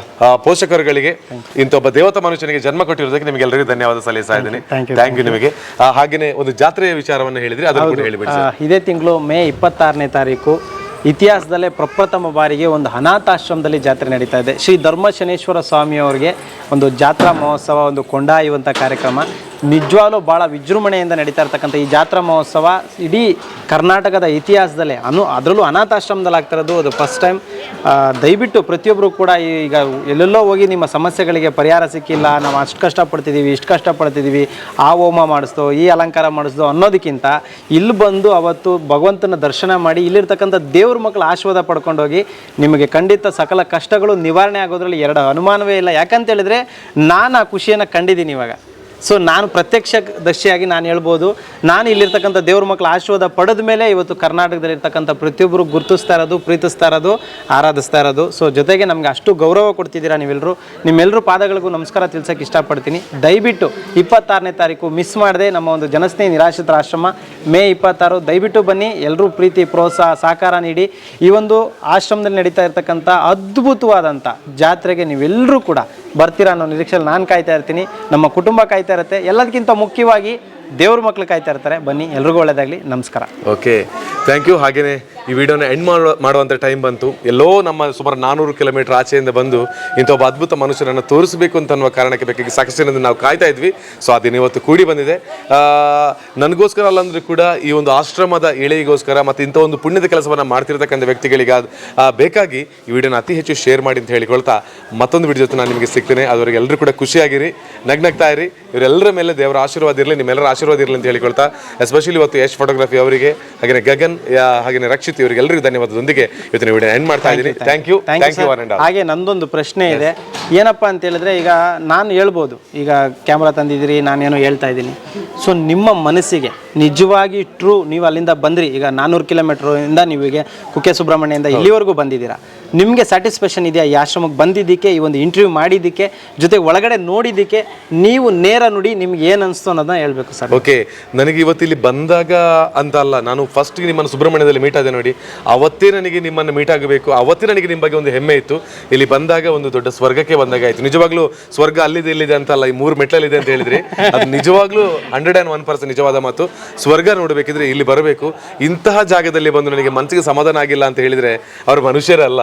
ಪೋಷಕರುಗಳಿಗೆ ಇಂಥೊಬ್ಬ ದೇವತಾ ಮನುಷ್ಯನಿಗೆ ಜನ್ಮ ಕೊಟ್ಟಿರೋದಕ್ಕೆ ನಿಮಗೆಲ್ಲರಿಗೂ ಧನ್ಯವಾದ ಸಲ್ಲಿಸ್ತಾ ಇದ್ದೀನಿ. ಥ್ಯಾಂಕ್ ಯು ನಿಮಗೆ. ಹಾಗೆಯೇ ಒಂದು ಜಾತ್ರೆಯ ವಿಚಾರವನ್ನು ಹೇಳಿದ್ರಿ, ಅದನ್ನು ಕೂಡ ಹೇಳಿಬಿಡಿ. ಇದೇ ತಿಂಗಳು ಮೇ 26ನೇ ತಾರೀಕು ಇತಿಹಾಸದಲ್ಲೇ ಪ್ರಪ್ರಥಮ ಬಾರಿಗೆ ಒಂದು ಅನಾಥಾಶ್ರಮದಲ್ಲಿ ಜಾತ್ರೆ ನಡೀತಾ ಇದೆ. ಶ್ರೀ ಧರ್ಮಶನೇಶ್ವರ ಸ್ವಾಮಿಯವರಿಗೆ ಒಂದು ಜಾತ್ರಾ ಮಹೋತ್ಸವ, ಒಂದು ಕೊಂಡಾಯುವಂಥ ಕಾರ್ಯಕ್ರಮ ನಿಜವಾಗ್ಲೂ ಭಾಳ ವಿಜೃಂಭಣೆಯಿಂದ ನಡೀತಾ ಇರ್ತಕ್ಕಂಥ ಈ ಜಾತ್ರಾ ಮಹೋತ್ಸವ ಇಡೀ ಕರ್ನಾಟಕದ ಇತಿಹಾಸದಲ್ಲೇ ಅದರಲ್ಲೂ ಅನಾಥಾಶ್ರಮದಲ್ಲಿ ಆಗ್ತಿರೋದು ಅದು ಫಸ್ಟ್ ಟೈಮ್. ದಯವಿಟ್ಟು ಪ್ರತಿಯೊಬ್ಬರು ಕೂಡ ಈಗ ಎಲ್ಲೆಲ್ಲೋ ಹೋಗಿ ನಿಮ್ಮ ಸಮಸ್ಯೆಗಳಿಗೆ ಪರಿಹಾರ ಸಿಕ್ಕಿಲ್ಲ, ನಾವು ಅಷ್ಟು ಕಷ್ಟಪಡ್ತಿದ್ದೀವಿ, ಇಷ್ಟು ಕಷ್ಟಪಡ್ತಿದ್ದೀವಿ, ಆ ಹೋಮ ಮಾಡಿಸ್ದೋ, ಈ ಅಲಂಕಾರ ಮಾಡಿಸ್ದೋ ಅನ್ನೋದಕ್ಕಿಂತ ಇಲ್ಲಿ ಬಂದು ಅವತ್ತು ಭಗವಂತನ ದರ್ಶನ ಮಾಡಿ ಇಲ್ಲಿರ್ತಕ್ಕಂಥ ದೇವ್ರ ಮಕ್ಕಳು ಆಶೀರ್ವಾದ ಪಡ್ಕೊಂಡೋಗಿ ನಿಮಗೆ ಖಂಡಿತ ಸಕಲ ಕಷ್ಟಗಳು ನಿವಾರಣೆ ಆಗೋದ್ರಲ್ಲಿ ಎರಡು ಅನುಮಾನವೇ ಇಲ್ಲ. ಯಾಕಂತ ಹೇಳಿದ್ರೆ ನಾನು ಆ ಖುಷಿಯನ್ನು ಕಂಡಿದ್ದೀನಿ ಇವಾಗ. ಸೊ ನಾನು ಪ್ರತ್ಯಕ್ಷದರ್ಶಿಯಾಗಿ ನಾನು ಹೇಳ್ಬೋದು, ನಾನು ಇಲ್ಲಿರ್ತಕ್ಕಂಥ ದೇವ್ರ ಮಕ್ಕಳ ಆಶೀರ್ವಾದ ಪಡೆದ ಮೇಲೆ ಇವತ್ತು ಕರ್ನಾಟಕದಲ್ಲಿರ್ತಕ್ಕಂಥ ಪ್ರತಿಯೊಬ್ಬರು ಗುರುತಿಸ್ತಾ ಇರೋದು, ಪ್ರೀತಿಸ್ತಾ ಇರೋದು, ಆರಾಧಿಸ್ತಾ ಇರೋದು. ಸೊ ಜೊತೆಗೆ ನಮಗೆ ಅಷ್ಟು ಗೌರವ ಕೊಡ್ತಿದ್ದೀರಾ ನೀವೆಲ್ಲರೂ. ನಿಮ್ಮೆಲ್ಲರೂ ಪಾದಗಳಿಗೂ ನಮಸ್ಕಾರ ತಿಳ್ಸೋಕ್ಕೆ ಇಷ್ಟಪಡ್ತೀನಿ. ದಯವಿಟ್ಟು 26ನೇ ತಾರೀಕು ಮಿಸ್ ಮಾಡದೆ ನಮ್ಮ ಒಂದು ಜನಸ್ನೇಹಿ ನಿರಾಶ್ರಿತರ ಆಶ್ರಮ ಮೇ 26 ದಯವಿಟ್ಟು ಬನ್ನಿ. ಎಲ್ಲರೂ ಪ್ರೀತಿ, ಪ್ರೋತ್ಸಾಹ, ಸಹಕಾರ ನೀಡಿ ಈ ಒಂದು ಆಶ್ರಮದಲ್ಲಿ ನಡೀತಾ ಇರ್ತಕ್ಕಂಥ ಅದ್ಭುತವಾದಂಥ ಜಾತ್ರೆಗೆ ನೀವೆಲ್ಲರೂ ಕೂಡ ಬರ್ತೀರಾ ಅನ್ನೋ ನಿರೀಕ್ಷೆಯಲ್ಲಿ ನಾನು ಕಾಯ್ತಾ ಇರ್ತೀನಿ, ನಮ್ಮ ಕುಟುಂಬ ಕಾಯ್ತಾ ಇರುತ್ತೆ. ಎಲ್ಲದಕ್ಕಿಂತ ಮುಖ್ಯವಾಗಿ ದೇವ್ರ ಮಕ್ಕಳು ಕಾಯ್ತಾ ಇರ್ತಾರೆ. ಬನ್ನಿ, ಎಲ್ರಿಗೂ ಒಳ್ಳೆಯದಾಗಲಿ. ನಮಸ್ಕಾರ. Okay, thank you. ಹಾಗೆಯೇ ಈ ವಿಡಿಯೋನ ಎಂಡ್ ಮಾಡುವಂಥ ಟೈಮ್ ಬಂತು. ಎಲ್ಲೋ ನಮ್ಮ ಸುಮಾರು 400 ಕಿಲೋಮೀಟರ್ ಆಚೆಯಿಂದ ಬಂದು ಇಂಥ ಒಬ್ಬ ಅದ್ಭುತ ಮನುಷ್ಯನನ್ನು ತೋರಿಸಬೇಕು ಅಂತ ಅನ್ನುವ ಕಾರಣಕ್ಕೆ ಬೇಕಾಗಿ ಸಾಕಷ್ಟು ದಿನದಿಂದ ನಾವು ಕಾಯ್ತಾ ಇದ್ವಿ. ಸೊ ಅದೇನು ಇವತ್ತು ಕೂಡಿ ಬಂದಿದೆ. ನನಗೋಸ್ಕರ ಅಲ್ಲಂದ್ರೂ ಕೂಡ ಈ ಒಂದು ಆಶ್ರಮದ ಏಳಿಗೆಗೋಸ್ಕರ ಮತ್ತು ಇಂಥ ಒಂದು ಪುಣ್ಯದ ಕೆಲಸವನ್ನು ಮಾಡ್ತಿರ್ತಕ್ಕಂಥ ವ್ಯಕ್ತಿಗಳಿಗೆ ಬೇಕಾಗಿ ಈ ವಿಡಿಯೋನ ಅತಿ ಹೆಚ್ಚು ಶೇರ್ ಮಾಡಿ ಅಂತ ಹೇಳಿಕೊಳ್ತಾ ಮತ್ತೊಂದು ವಿಡಿಯೋ ಜೊತೆ ನಾನು ನಿಮಗೆ ಸಿಗ್ತೇನೆ. ಅದುವರೆಗೆ ಎಲ್ಲರೂ ಕೂಡ ಖುಷಿಯಾಗಿರಿ, ನಗ್ನಗ್ತಾ ಇರಿ. ಇವರೆಲ್ಲರ ಮೇಲೆ ದೇವರ ಆಶೀರ್ವಾದ ಇರಲಿ, ನಿಮ್ಮೆಲ್ಲರ ಆಶೀರ್ವಾದ ಇರಲಿ ಅಂತ ಹೇಳಿಕೊಳ್ತಾ ಎಸ್ಪೆಷಲಿ ಇವತ್ತು ಯಶ್ ಫೋಟೋಗ್ರಫಿ ಅವರಿಗೆ, ಹಾಗೆ ಗಗನ್, ಹಾಗೆ ರಕ್ಷಿತ್ ಇವರಿಗೆಲ್ಲರಿಗೂ ಧನ್ಯವಾದದೊಂದಿಗೆ ಇವತ್ತಿನ ವಿಡಿಯೋ ಎಂಡ್ ಮಾಡ್ತಾ ಇದ್ದೀನಿ. Thank you. ಹಾಗೆ ನಂದೊಂದು ಪ್ರಶ್ನೆ ಇದೆ. ಏನಪ್ಪ ಅಂತ ಹೇಳಿದ್ರೆ, ಈಗ ನಾನು ಹೇಳ್ಬೋದು, ಈಗ ಕ್ಯಾಮ್ರಾ ತಂದಿದ್ದೀರಿ, ನಾನೇನೋ ಹೇಳ್ತಾ ಇದ್ದೀನಿ. ಸೊ ನಿಮ್ಮ ಮನಸ್ಸಿಗೆ ನಿಜವಾಗಿ ಟ್ರೂ ನೀವು ಅಲ್ಲಿಂದ ಬಂದ್ರಿ, ಈಗ 400 ಕಿಲೋಮೀಟ್ರಿಂದ ನೀವೀಗ ಕುಕ್ಕೆ ಸುಬ್ರಹ್ಮಣ್ಯದಿಂದ ಇಲ್ಲಿವರೆಗೂ ಬಂದಿದ್ದೀರಾ, ನಿಮಗೆ ಸ್ಯಾಟಿಸ್ಫ್ಯಾಕ್ಷನ್ ಇದೆಯಾ ಈ ಆಶ್ರಮಕ್ಕೆ ಬಂದಿದ್ದಕ್ಕೆ, ಈ ಒಂದು ಇಂಟರ್ವ್ಯೂ ಮಾಡಿದ್ದಕ್ಕೆ, ಜೊತೆಗೆ ಒಳಗಡೆ ನೋಡಿದ್ದಕ್ಕೆ? ನೀವು ನೇರ ನುಡಿ ನಿಮ್ಗೆ ಏನು ಅನಿಸ್ತು ಅನ್ನೋದನ್ನ ಹೇಳ್ಬೇಕು ಸರ್. ಓಕೆ, ನನಗೆ ಇವತ್ತು ಇಲ್ಲಿ ಬಂದಾಗ ಅಂತ ಅಲ್ಲ, ನಾನು ಫಸ್ಟ್ಗೆ ನಿಮ್ಮನ್ನು ಸುಬ್ರಹ್ಮಣ್ಯದಲ್ಲಿ ಮೀಟ್ ಆದೆ ನೋಡಿ, ಅವತ್ತೇ ನನಗೆ ನಿಮ್ಮನ್ನು ಮೀಟ್ ಆಗಬೇಕು, ಅವತ್ತೇ ನನಗೆ ನಿಮ್ಮ ಬಗ್ಗೆ ಒಂದು ಹೆಮ್ಮೆ ಇತ್ತು. ಇಲ್ಲಿ ಬಂದಾಗ ಒಂದು ದೊಡ್ಡ ಸ್ವರ್ಗಕ್ಕೆ ಬಂದಾಗ ಆಯಿತು. ನಿಜವಾಗ್ಲೂ ಸ್ವರ್ಗ ಅಲ್ಲಿದೆ ಇಲ್ಲಿದೆ ಅಂತಲ್ಲ, ಈ 3 ಮೆಟ್ಲಲ್ಲಿದೆ ಅಂತ ಹೇಳಿದ್ರಿ, ಅದು ನಿಜವಾಗ್ಲೂ 101% ನಿಜವಾದ ಮಾತು. ಸ್ವರ್ಗ ನೋಡಬೇಕಿದ್ರೆ ಇಲ್ಲಿ ಬರಬೇಕು. ಇಂತಹ ಜಾಗದಲ್ಲಿ ಬಂದು ನನಗೆ ಮನಸ್ಸಿಗೆ ಸಮಾಧಾನ ಆಗಿಲ್ಲ ಅಂತ ಹೇಳಿದ್ರೆ ಅವರು ಮನುಷ್ಯರಲ್ಲ.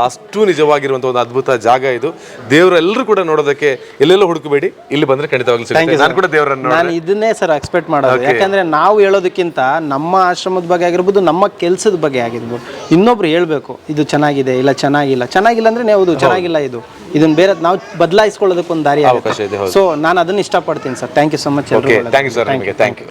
ಅಷ್ಟು ನಿಜವಾಗಿರುವಂಥ ಒಂದು ಅದ್ಭುತ ಜಾಗ ಇದು. ದೇವರೆಲ್ಲರೂ ಕೂಡ ನೋಡೋದಕ್ಕೆ ಎಲ್ಲೆಲ್ಲೋ ಹುಡುಕಬೇಡಿ, ಇಲ್ಲಿ ಬಂದ್ರೆ ಖಂಡಿತವಾಗ್ಲೂ ಸಿಗುತ್ತೆ. ನಾನು ಕೂಡ ದೇವರನ್ನು ನಾನು ಇದನ್ನೇ ಸರ್ ಎಕ್ಸ್ಪೆಕ್ಟ್ ಮಾಡೋದು. ಯಾಕಂದ್ರೆ ನಾವು ಹೇಳೋದಕ್ಕಿಂತ ನಮ್ಮ ಆಶ್ರಮದ ಬಗ್ಗೆ ಆಗಿರ್ಬೋದು, ನಮ್ಮ ಕೆಲಸದ ಬಗ್ಗೆ ಆಗಿರ್ಬೋದು, ಇನ್ನೊಬ್ರು ಹೇಳ್ಬೇಕು ಇದು ಚೆನ್ನಾಗಿದೆ, ಇಲ್ಲ ಚೆನ್ನಾಗಿಲ್ಲ. ಚೆನ್ನಾಗಿಲ್ಲ ಅಂದ್ರೆ ಹೌದು ಚೆನ್ನಾಗಿಲ್ಲ, ಇದನ್ನ ಬೇರೆ ನಾವು ಬದಲಾಯಿಸ್ಕೊಳ್ಳೋದಕ್ಕೊಂದು ದಾರಿ ಆಗುತ್ತೆ. ಸೊ ನಾನು ಅದನ್ನ ಇಷ್ಟಪಡ್ತೀನಿ sir. Thank you so much. Thank you sir. Thank you.